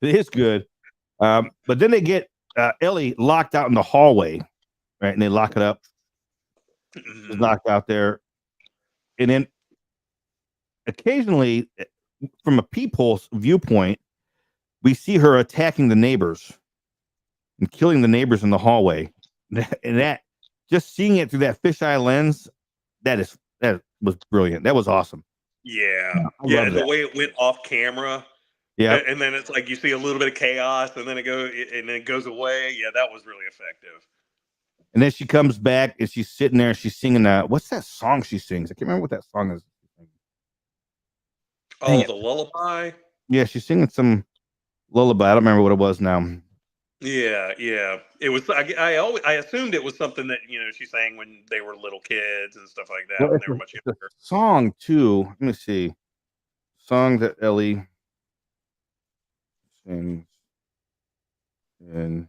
It is good. But then they get Ellie locked out in the hallway, right? And they lock it up. She's locked out there. And then occasionally, from a peephole viewpoint, we see her attacking the neighbors and killing the neighbors in the hallway. And that, just seeing it through that fisheye lens, that was brilliant. That was awesome. Yeah. Yeah, and the way it went off camera. Yeah. And then it's like you see a little bit of chaos, and then it goes away. Yeah, that was really effective. And then she comes back and she's sitting there and she's singing what's that song she sings? I can't remember what that song is. Oh, the lullaby. Yeah, she's singing some lullaby. I don't remember what it was now. Yeah. It was. I assumed it was something that she sang when they were little kids and stuff like that, Well, when they were much younger. Song too. Let me see. Song that Ellie sings. And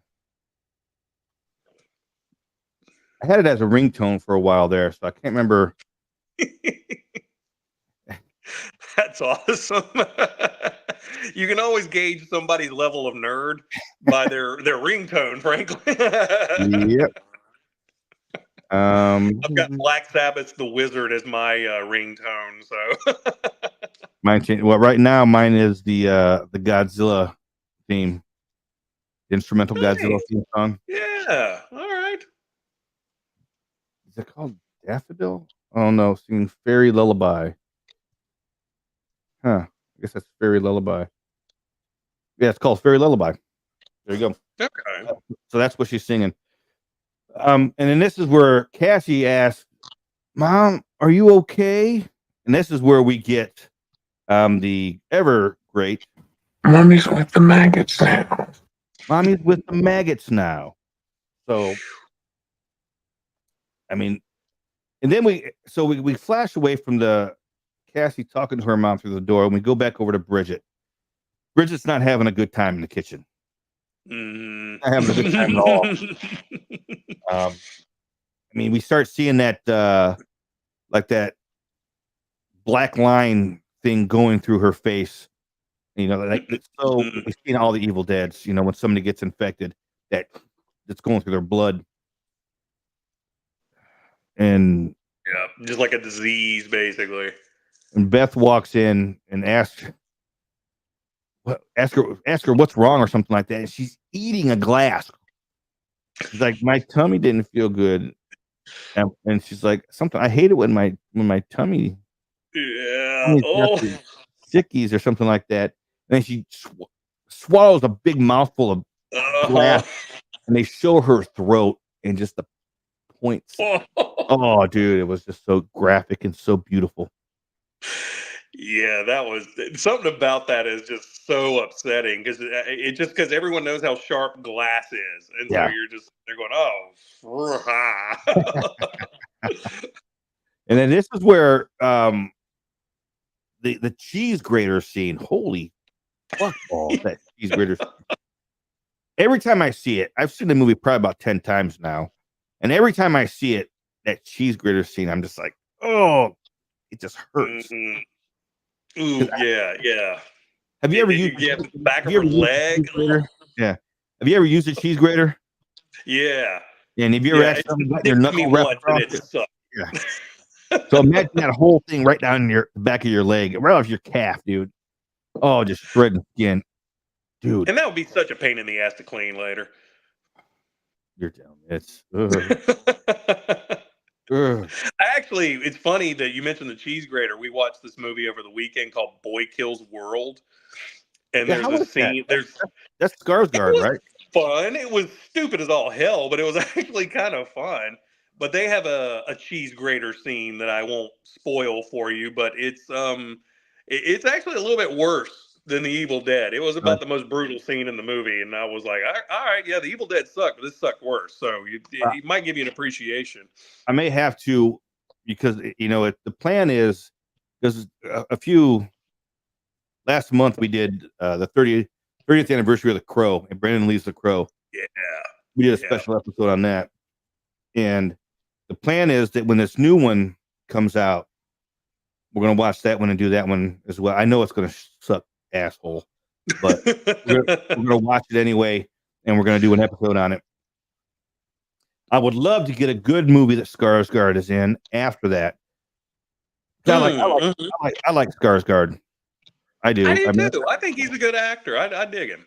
I had it as a ringtone for a while there, so I can't remember. That's awesome. You can always gauge somebody's level of nerd by their ringtone, frankly. Yep. I've got Black Sabbath's "The Wizard" as my ringtone, so mine changed. Well, right now mine is the Godzilla theme, the instrumental Godzilla theme song. Yeah. All right. Is it called Daffodil? Oh no, singing Fairy Lullaby. Huh. I guess that's Fairy Lullaby. Yeah, it's called Fairy Lullaby. There you go. Okay. So that's what she's singing. And then this is where Cassie asks, "Mom, are you okay?" And this is where we get the ever great Mommy's with the maggots now. Mommy's with the maggots now. So, I mean, and then we flash away from the Cassie talking to her mom through the door, and we go back over to Bridget. Bridget's not having a good time in the kitchen. Not having a good time at all. I mean, we start seeing that like that black line thing going through her face. Like so we've seen all the Evil Deads, when somebody gets infected, that's going through their blood. And yeah, just like a disease, basically. And Beth walks in and asks her what's wrong or something like that. And she's eating a glass. She's like, my tummy didn't feel good. And she's like, something. I hate it when my tummy. Yeah. Sickies or something like that. And then she swallows a big mouthful of glass, and they show her throat and just the points. Oh, dude, it was just so graphic and so beautiful. Yeah, that was something about that is just so upsetting because everyone knows how sharp glass is, and so they're going, And then this is where the cheese grater scene. Holy fuck balls, that cheese grater. Every time I see it, I've seen the movie probably about 10 times now, and every time I see it, that cheese grater scene, I'm just like, oh, it just hurts. Mm-hmm. Ooh, yeah. Have you ever used the back of her leg? Yeah. Have you ever used a cheese grater? Yeah. And have you ever had something your knuckle wrapped around it? Yeah. So imagine that whole thing right down the back of your leg, right off your calf, dude. Oh, just shredding skin, dude. And that would be such a pain in the ass to clean later. You're down. It's. Actually, it's funny that you mentioned the cheese grater. We watched this movie over the weekend called Boy Kills World, and there's a scene. That's Skarsgård, right? Fun. It was stupid as all hell, but it was actually kind of fun. But they have a cheese grater scene that I won't spoil for you, but it's actually a little bit worse than The Evil Dead. It was about the most brutal scene in the movie, and I was like, all right, yeah, The Evil Dead sucked, but this sucked worse. So it might give you an appreciation. I may have to, because the plan is, because last month we did the 30th anniversary of The Crow, and Brandon leaves The Crow. Yeah, we did a special episode on that, and the plan is that when this new one comes out, we're gonna watch that one and do that one as well. I know it's gonna suck, asshole, but we're gonna watch it anyway, and we're gonna do an episode on it. I would love to get a good movie that Skarsgård is in after that. I like Skarsgård. I do. I do too. I think he's a good actor. I dig him.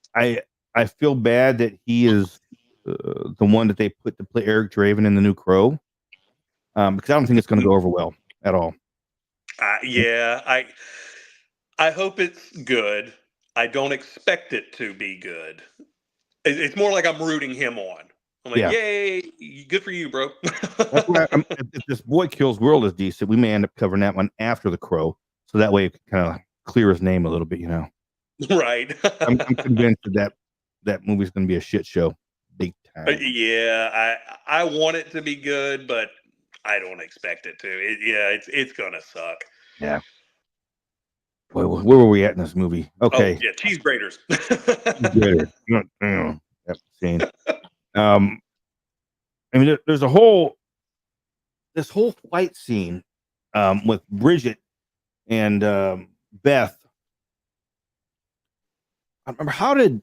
I feel bad that he is the one that they put to play Eric Draven in The New Crow, because I don't think it's going to go over well at all. Yeah, I hope it's good. I don't expect it to be good. It's more like I'm rooting him on. I'm like, Yeah. yay, good for you, bro. That's why if this Boy Kills World is decent, we may end up covering that one after The Crow, so that way it can kind of clear his name a little bit, you know. Right. I'm convinced that movie's going to be a shit show, big time. Yeah, I want it to be good, but I don't expect it to. It's gonna suck. Yeah. Boy, where were we at in this movie? Okay. Oh yeah, cheese graters. Better. Yep, scene. I mean, there's this whole fight scene with Bridget and Beth. I remember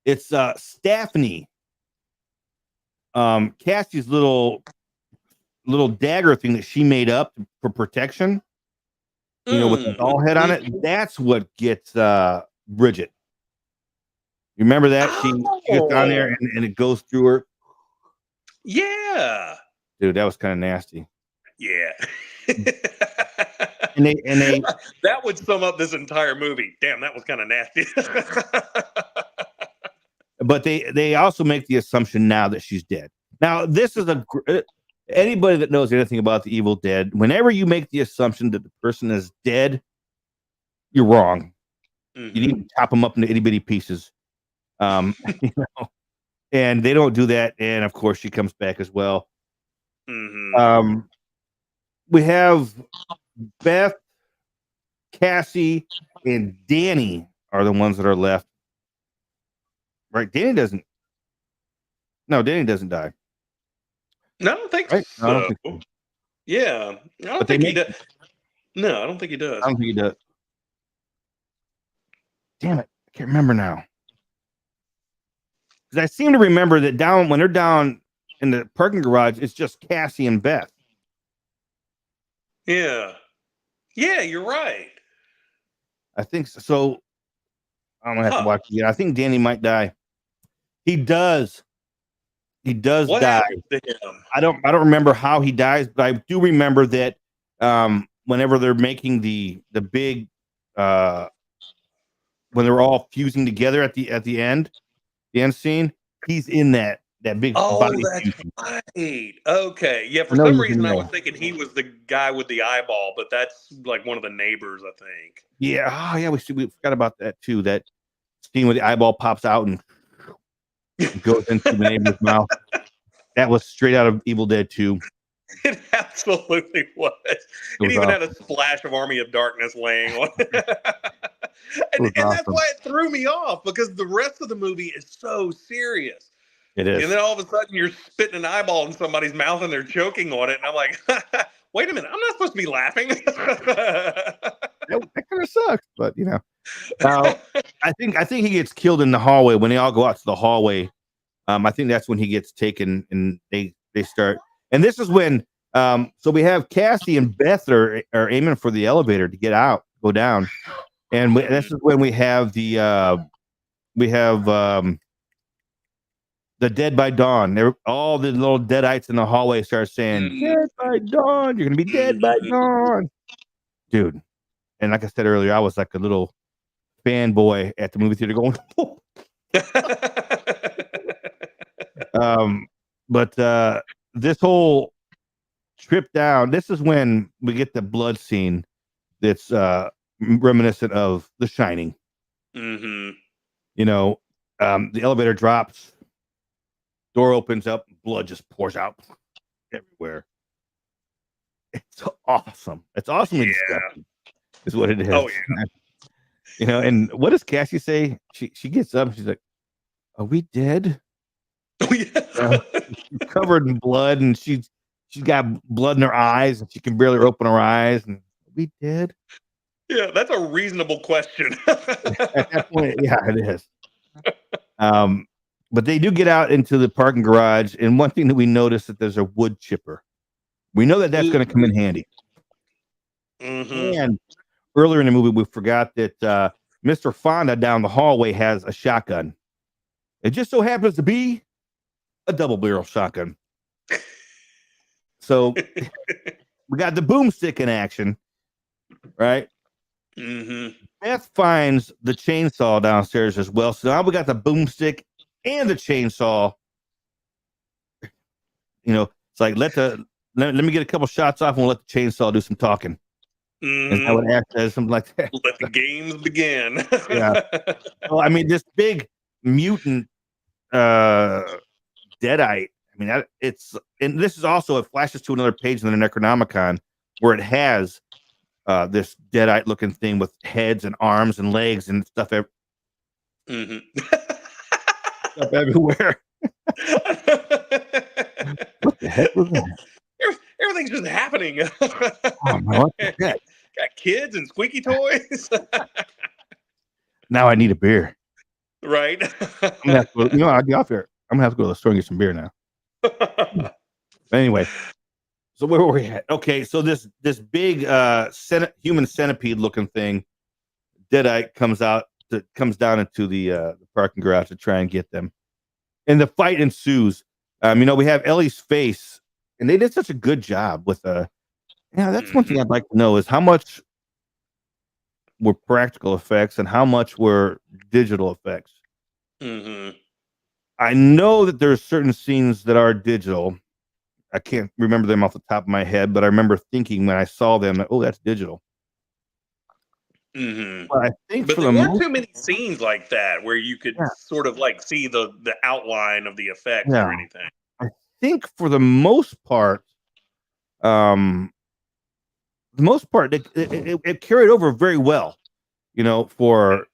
it's Stephanie. Cassie's little dagger thing that she made up for protection. You know, with the doll head on it. That's what gets Bridget. You remember that? She gets on there and it goes through her. Yeah. Dude, that was kind of nasty. Yeah. and they that would sum up this entire movie. Damn, that was kind of nasty. But they also make the assumption now that she's dead. Now, this is anybody that knows anything about the Evil Dead, whenever you make the assumption that the person is dead, you're wrong. Mm-hmm. You need to chop them up into itty bitty pieces. You know, and they don't do that. And of course, she comes back as well. Mm-hmm. We have Beth, Cassie, and Danny are the ones that are left. Right? Danny doesn't die. No, I don't think right? so. No, I don't think so. Yeah. I don't think he does. No, I don't think he does. I don't think he does. Damn it. I can't remember now. Because I seem to remember that when they're down in the parking garage, it's just Cassie and Beth. Yeah. Yeah, you're right. I think so. So I'm gonna have to watch it again. I think Danny might die. He does. He does what die. To him? I don't remember how he dies, but I do remember that whenever they're making the big when they're all fusing together at the end scene, he's in that big body. That's fusion. Right. Okay. Yeah, for some reason I was thinking he was the guy with the eyeball, but that's like one of the neighbors, I think. Yeah. Oh yeah, we forgot about that too. That scene where the eyeball pops out and goes into the neighbor's mouth. That was straight out of Evil Dead 2. It absolutely was. It even had a splash of Army of Darkness laying on it. and that's why it threw me off, because the rest of the movie is so serious. It is. And then all of a sudden you're spitting an eyeball in somebody's mouth and they're choking on it. And I'm like, wait a minute, I'm not supposed to be laughing. That kind of sucks, but you know. I think he gets killed in the hallway when they all go out to the hallway. I think that's when he gets taken and they start. And this is when so we have Cassie and Beth are aiming for the elevator to go down. And this is when we have the Dead by Dawn. All the little deadites in the hallway start saying, "Dead by dawn, you're gonna be dead by dawn." Dude. And like I said earlier, I was like a little fanboy at the movie theater going, but this whole trip down, this is when we get the blood scene that's reminiscent of The Shining. Mm-hmm. You know, the elevator drops, door opens up, blood just pours out everywhere. It's awesome. It's awesomely disgusting, is what it is. Oh yeah. You know, and what does Cassie say? She gets up, she's like, "Are we dead?" Oh yeah. She's covered in blood, and she's got blood in her eyes, and she can barely open her eyes. And are we dead? Yeah, that's a reasonable question. At that point, yeah, it is. But they do get out into the parking garage, and one thing that we notice that there's a wood chipper. We know that that's going to come in handy. Mm-hmm. And earlier in the movie, we forgot that Mr. Fonda down the hallway has a shotgun. It just so happens to be a double barrel shotgun. So we got the boomstick in action. right? Mm-hmm. Beth finds the chainsaw downstairs as well. So now we got the boomstick and the chainsaw. You know, it's like let me get a couple shots off and we'll let the chainsaw do some talking. And I would act as something like that. Let the games begin. Yeah. Well, I mean, this big mutant deadite. I mean, and this is also, it flashes to another page in the Necronomicon where it has this deadite looking thing with heads and arms and legs and stuff, Mm-hmm. stuff everywhere. What the heck was that? Everything's just happening. Oh, man, what the heck? Got kids and squeaky toys. Now I need a beer. Right. I'm gonna have to go, I'll be off here. I'm gonna have to go to the store and get some beer now. But anyway, so where were we at? Okay, so this big human centipede looking thing, deadite, comes down into the parking garage to try and get them, and the fight ensues. We have Ellie's face, and they did such a good job with that's one thing I'd like to know is how much were practical effects and how much were digital effects. Mm-hmm. I know that there are certain scenes that are digital. I can't remember them off the top of my head, but I remember thinking when I saw them, oh, that's digital. Mm-hmm. But I think there weren't too many scenes like that where you could sort of like see the outline of the effects or anything. I think for the most part, it carried over very well, for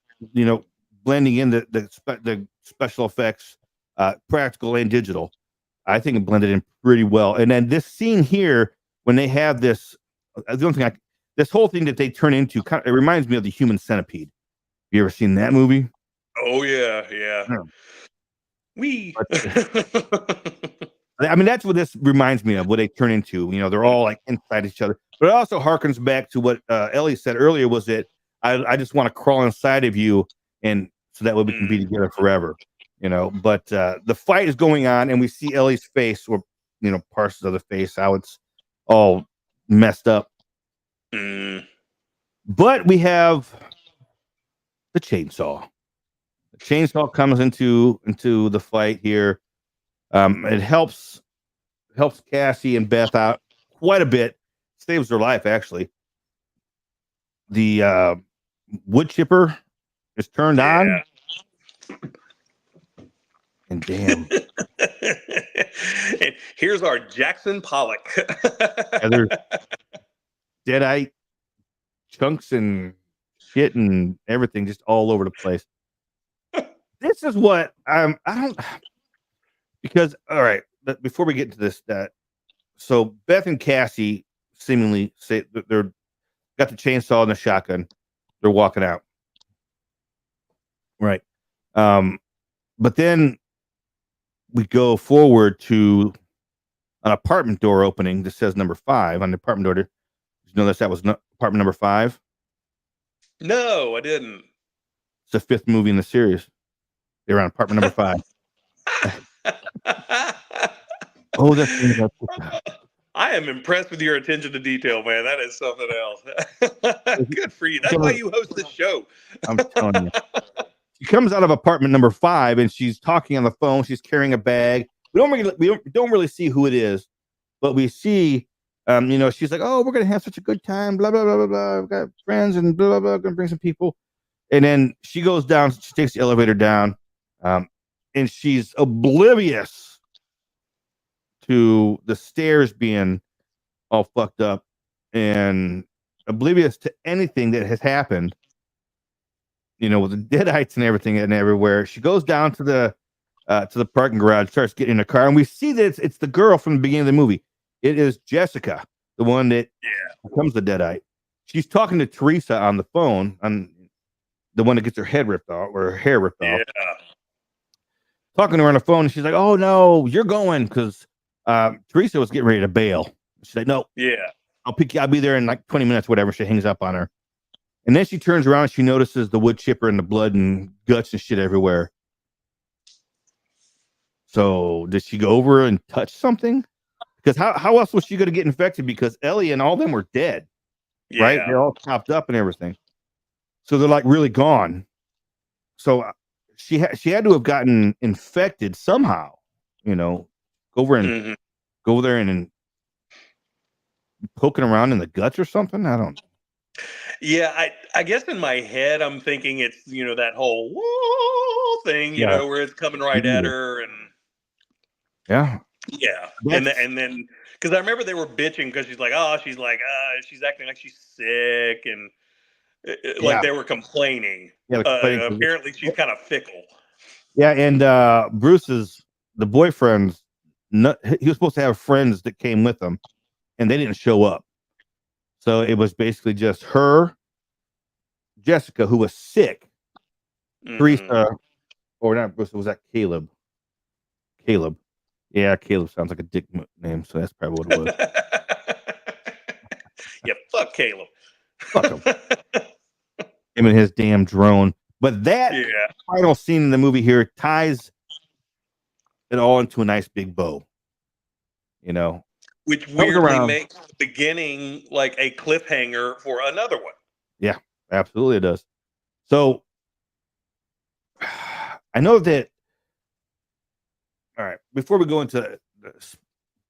blending in the special effects, practical and digital. I think it blended in pretty well. And then this scene here, when they have this, this whole thing that they turn into, it reminds me of the Human Centipede. You ever seen that movie? Oh yeah. I mean, that's what this reminds me of, what they turn into. They're all like inside each other. But it also harkens back to what Ellie said earlier, was that I just want to crawl inside of you, and so that way we can be together forever. But the fight is going on, and we see Ellie's face, or parts of the face, how it's all messed up. But we have the chainsaw. The chainsaw comes into the fight here. It helps Cassie and Beth out quite a bit. Saves their life, actually. The wood chipper is turned on. And damn. And here's our Jackson Pollock. There's deadite chunks and shit and everything just all over the place. This is what I don't, because all right, before we get into this, so Beth and Cassie seemingly say that they're got the chainsaw and the shotgun. They're walking out. Right. But then we go forward to an apartment door opening that says number 5 on the apartment door. Did you know that was apartment number 5? No, I didn't. It's the 5th movie in the series. They're on apartment number 5. Oh, that's I am impressed with your attention to detail, man. That is something else. Good for you. That's why you host this show. I'm telling you. She comes out of apartment number 5 and she's talking on the phone. She's carrying a bag. We don't really see who it is, but we see, she's like, oh, we're going to have such a good time. Blah, blah, blah, blah, blah. I've got friends and blah, blah, blah. Going to bring some people. And then she goes down. She takes the elevator down. And she's oblivious to the stairs being all fucked up and oblivious to anything that has happened, with the deadites and everything and everywhere. She goes down to the parking garage, starts getting in a car, and we see that it's the girl from the beginning of the movie. It is Jessica, the one that becomes the deadite. She's talking to Teresa on the phone, on the one that gets her head ripped off or her hair ripped off. Talking to her on the phone, and she's like, "Oh no, you're going," because Teresa was getting ready to bail. She's like, "No, I'll pick you. I'll be there in like 20 minutes, whatever." She hangs up on her, and then she turns around and she notices the wood chipper and the blood and guts and shit everywhere. So did she go over and touch something? Because how else was she going to get infected? Because Ellie and all them were dead. right? They're all chopped up and everything. So they're like really gone. So she had to have gotten infected somehow, you know, go over there and poking around in the guts or something. I don't know. Yeah, I guess in my head I'm thinking it's, that whole whoa thing, where it's coming right at her, and yeah. And then because I remember they were bitching because she's acting like she's sick, and like they were complaining. Apparently she's kind of fickle. Yeah, and the boyfriend, he was supposed to have friends that came with him, and they didn't show up. So it was basically just her, Jessica, who was sick, Teresa, or not Bruce, was that Caleb? Caleb. Yeah, Caleb sounds like a dick name, so that's probably what it was. Yeah, fuck Caleb. Fuck him. Him and his damn drone. But that final scene in the movie here ties it all into a nice big bow. Which weirdly makes the beginning like a cliffhanger for another one. Yeah, absolutely it does. So I know that. All right, before we go into the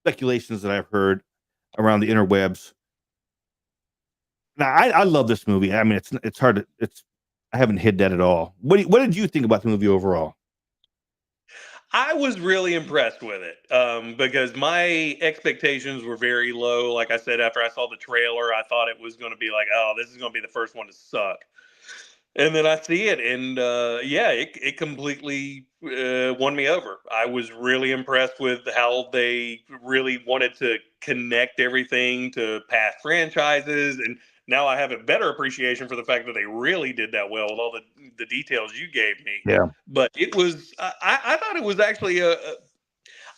speculations that I've heard around the interwebs. Now, I love this movie. I mean, it's hard to I haven't hid that at all. What did you think about the movie overall? I was really impressed with it because my expectations were very low. Like I said, after I saw the trailer, I thought it was going to be like, oh, this is going to be the first one to suck. And then I see it, and it completely won me over. I was really impressed with how they really wanted to connect everything to past franchises, and now I have a better appreciation for the fact that they really did that well with all the details you gave me. Yeah. But it was, I thought it was actually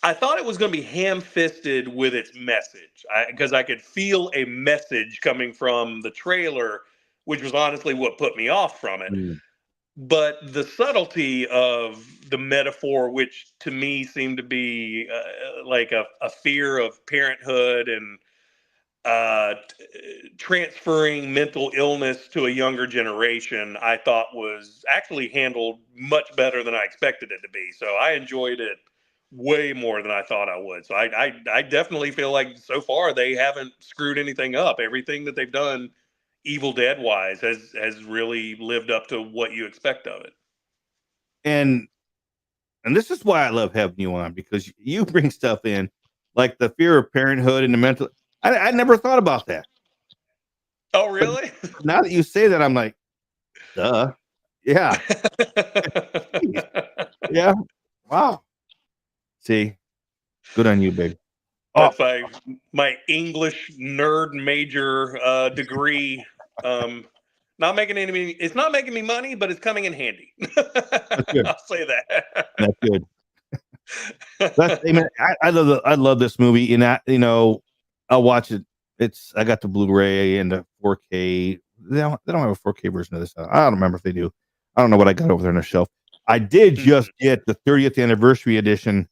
I thought it was going to be ham-fisted with its message because I could feel a message coming from the trailer, which was honestly what put me off from it. But the subtlety of the metaphor, which to me seemed to be like a fear of parenthood and transferring mental illness to a younger generation, I thought was actually handled much better than I expected it to be. So I enjoyed it way more than I thought I would. So I definitely feel like so far they haven't screwed anything up. Everything that they've done Evil Dead wise has really lived up to what you expect of it. And this is why I love having you on, because you bring stuff in like the fear of parenthood and the mental. I never thought about that. Oh, really? But now that you say that, I'm like, duh. Yeah. Yeah. Wow. See, good on you, babe. That's my English nerd major degree. Not making it's not making me money, but it's coming in handy. That's good. I'll say that. That's good. I love this movie, and I'll watch it. I got the Blu-ray and the 4K. They don't have a 4K version of this. I don't remember if they do. I don't know what I got over there on the shelf. I did just get the 30th anniversary edition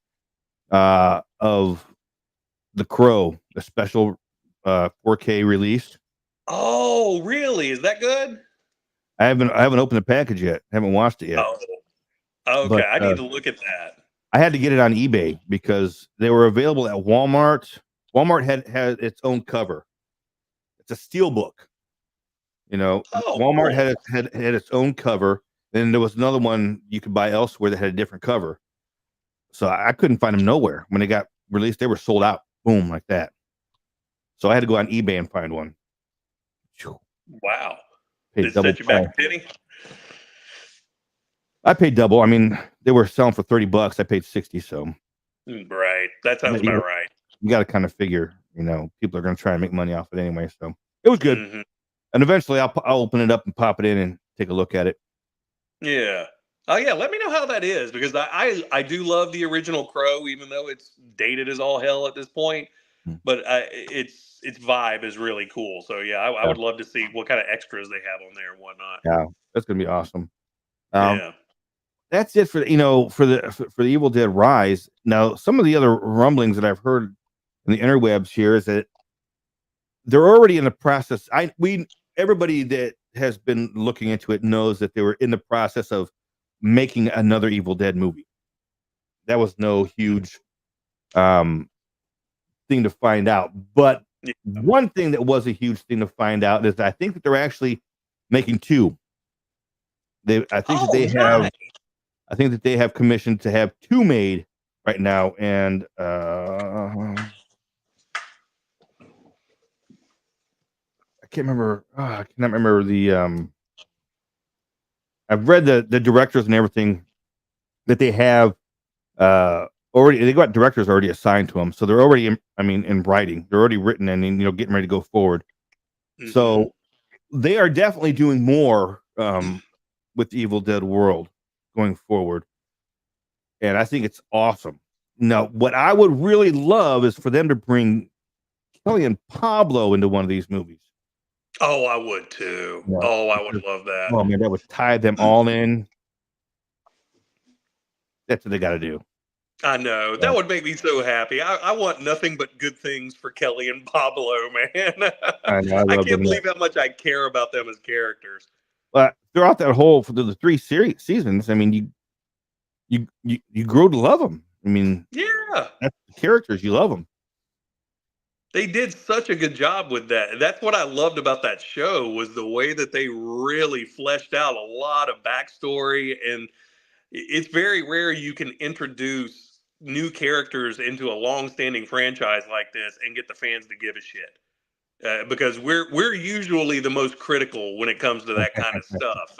of The Crow, the special 4K release. Oh, really? Is that good? I haven't opened the package yet. I haven't watched it yet. Oh, okay. But, I need to look at that. I had to get it on eBay because they were available at Walmart. Walmart had its own cover. It's a steel book. Walmart had its own cover. Then there was another one you could buy elsewhere that had a different cover. So I couldn't find them nowhere. When they got released, they were sold out. Boom, like that. So I had to go on eBay and find one. Wow. Did it set you back a penny? I paid double. I mean, they were selling for $30. I paid 60. So right. That sounds about right. You got to kind of figure, people are going to try and make money off it anyway. So it was good. Mm-hmm. And eventually I'll open it up and pop it in and take a look at it. Yeah. Oh yeah. Let me know how that is, because I do love the original Crow, even though it's dated as all hell at this point. But its vibe is really cool. So yeah, I would love to see what kind of extras they have on there and whatnot. Yeah, that's gonna be awesome. That's it for for the Evil Dead Rise. Now, some of the other rumblings that I've heard in the interwebs here is that they're already in the process. Everybody that has been looking into it knows that they were in the process of making another Evil Dead movie. That was no huge thing to find out. But one thing that was a huge thing to find out is that I think that they're actually making two. I think that they have commissioned to have two made right now, and I can't remember. I cannot remember the. I've read the directors and everything that they have already. They got directors already assigned to them, so they're already in writing. They're already written and getting ready to go forward. Mm-hmm. So they are definitely doing more with the Evil Dead world going forward, and I think it's awesome. Now, what I would really love is for them to bring Kelly and Pablo into one of these movies. Oh, I would too. Yeah. Oh, I would love that. Oh man, that would tie them all in. That's what they got to do. I know. That would make me so happy. I want nothing but good things for Kelly and Pablo, man. I can't believe how much I care about them as characters. But throughout that whole for the 3 seasons, I mean, you grow to love them. I mean, yeah, that's the characters, you love them. They did such a good job with that. That's what I loved about that show was the way that they really fleshed out a lot of backstory. And it's very rare you can introduce new characters into a long-standing franchise like this and get the fans to give a shit. Because we're usually the most critical when it comes to that kind of stuff.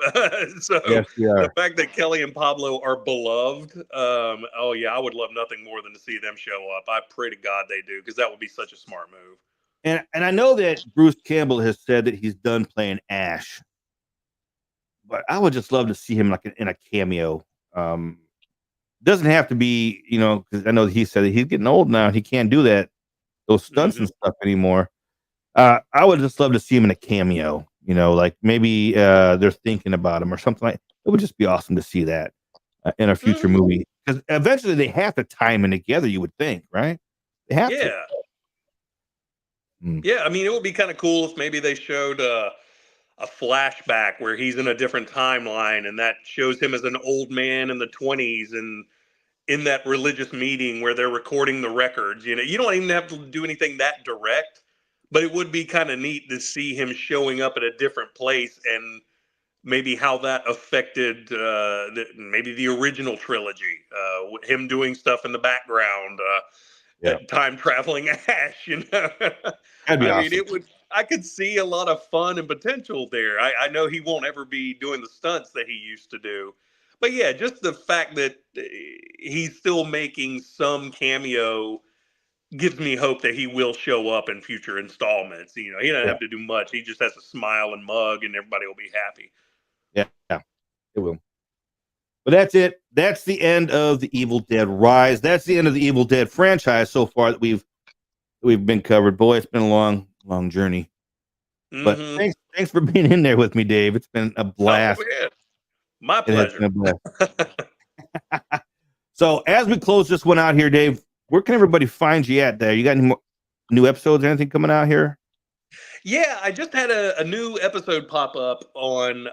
So yes, the fact that Kelly and Pablo are beloved, oh yeah, I would love nothing more than to see them show up. I pray to God they do, because that would be such a smart move. And I know that Bruce Campbell has said that he's done playing Ash, but I would just love to see him like in a cameo. Doesn't have to be, because I know he said that he's getting old now and he can't do those stunts and stuff anymore. I would just love to see him in a cameo, like maybe they're thinking about him or something like. It would just be awesome to see that in a future movie, because eventually they have to tie them in together. You would think, right? They have to. Yeah, I mean, it would be kind of cool if maybe they showed a flashback where he's in a different timeline, and that shows him as an old man in the 20s and in that religious meeting where they're recording the records. You don't even have to do anything that direct. But it would be kind of neat to see him showing up at a different place and maybe how that affected maybe the original trilogy. Him doing stuff in the background, time traveling Ash. That'd be awesome. I could see a lot of fun and potential there. I know he won't ever be doing the stunts that he used to do. But yeah, just the fact that he's still making some cameo gives me hope that he will show up in future installments. He doesn't have to do much. He just has to smile and mug, and everybody will be happy. Yeah, it will. But that's it. That's the end of the Evil Dead Rise. That's the end of the Evil Dead franchise so far that we've been covered. Boy, it's been a long journey. Mm-hmm. But thanks for being in there with me, Dave. It's been a blast. Oh, my pleasure. So as we close this one out here, Dave, where can everybody find you at there? You got any more new episodes or anything coming out here? Yeah, I just had a new episode pop up on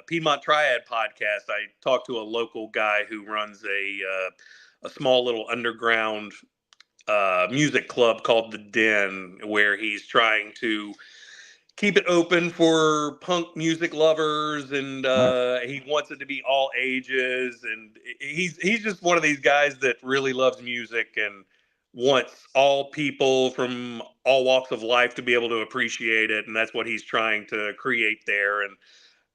Piedmont Triad Podcast. I talked to a local guy who runs a small little underground music club called The Den, where he's trying to keep it open for punk music lovers, and he wants it to be all ages. And he's just one of these guys that really loves music and wants all people from all walks of life to be able to appreciate it. And that's what he's trying to create there. And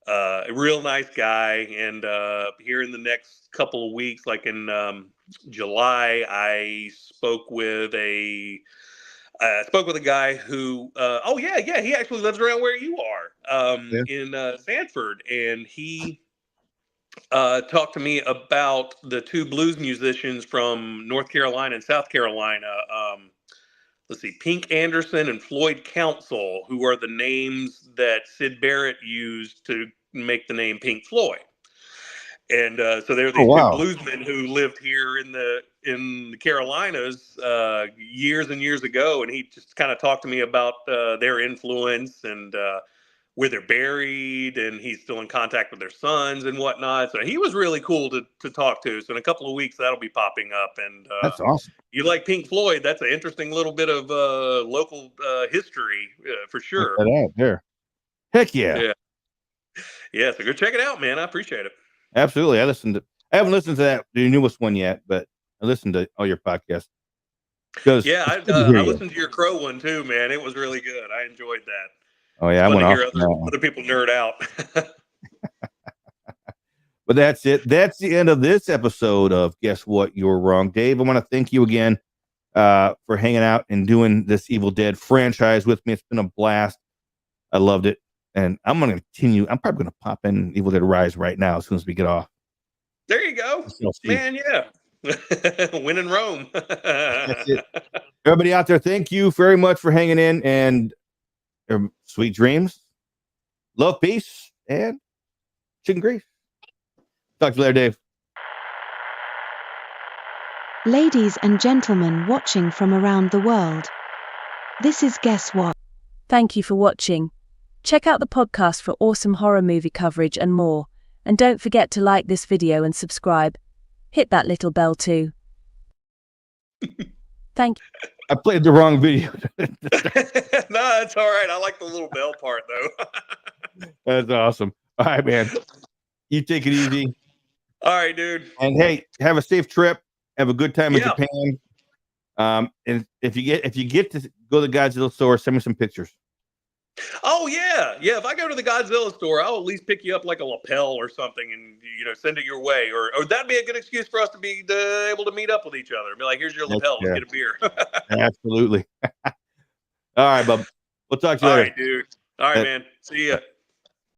a real nice guy. And here in the next couple of weeks, like in July, I spoke with a guy who, he actually lives around where you are, in Sanford, and he talked to me about the two blues musicians from North Carolina and South Carolina. Let's see, Pink Anderson and Floyd Council, who are the names that Syd Barrett used to make the name Pink Floyd. And so they're these two bluesmen who lived here in in the Carolinas years and years ago, and he just kind of talked to me about their influence and where they're buried, and he's still in contact with their sons and whatnot. So he was really cool to talk to. So in a couple of weeks, that'll be popping up. And That's awesome. You like Pink Floyd? That's an interesting little bit of local history for sure. Check that out there. Heck yeah. Yeah. So go check it out, man. I appreciate it. Absolutely. I haven't listened to the newest one yet, but I listened to all your podcasts. Yeah, I listened to your Crow one too, man. It was really good. I enjoyed that. Oh yeah, I went off. Other people nerd out. But that's it. That's the end of this episode of Guess What? You're Wrong. Dave, I want to thank you again for hanging out and doing this Evil Dead franchise with me. It's been a blast. I loved it. And I'm going to continue. I'm probably going to pop in Evil Dead Rise right now as soon as we get off. There you go. Man, yeah. Win in Rome. That's it. Everybody out there, thank you very much for hanging in, and sweet dreams, love, peace, and chicken grease. Talk to you later, Dave. Ladies and gentlemen watching from around the world, this is Guess What? Thank you for watching. Check out the podcast for awesome horror movie coverage and more. And don't forget to like this video and subscribe. Hit that little bell too. Thank you. I played the wrong video. No, it's all right. I like the little bell part, though. That's awesome. All right, man. You take it easy. All right, dude. And hey, have a safe trip. Have a good time in Japan. And if you get to go to the Godzilla store, send me some pictures. Oh yeah. If I go to the Godzilla store, I'll at least pick you up like a lapel or something, and send it your way. Or that'd be a good excuse for us to be able to meet up with each other. Be like, here's your lapel. Let's get a beer. Absolutely. All right, bub. We'll talk to you later. All right, dude. All right, man. See ya.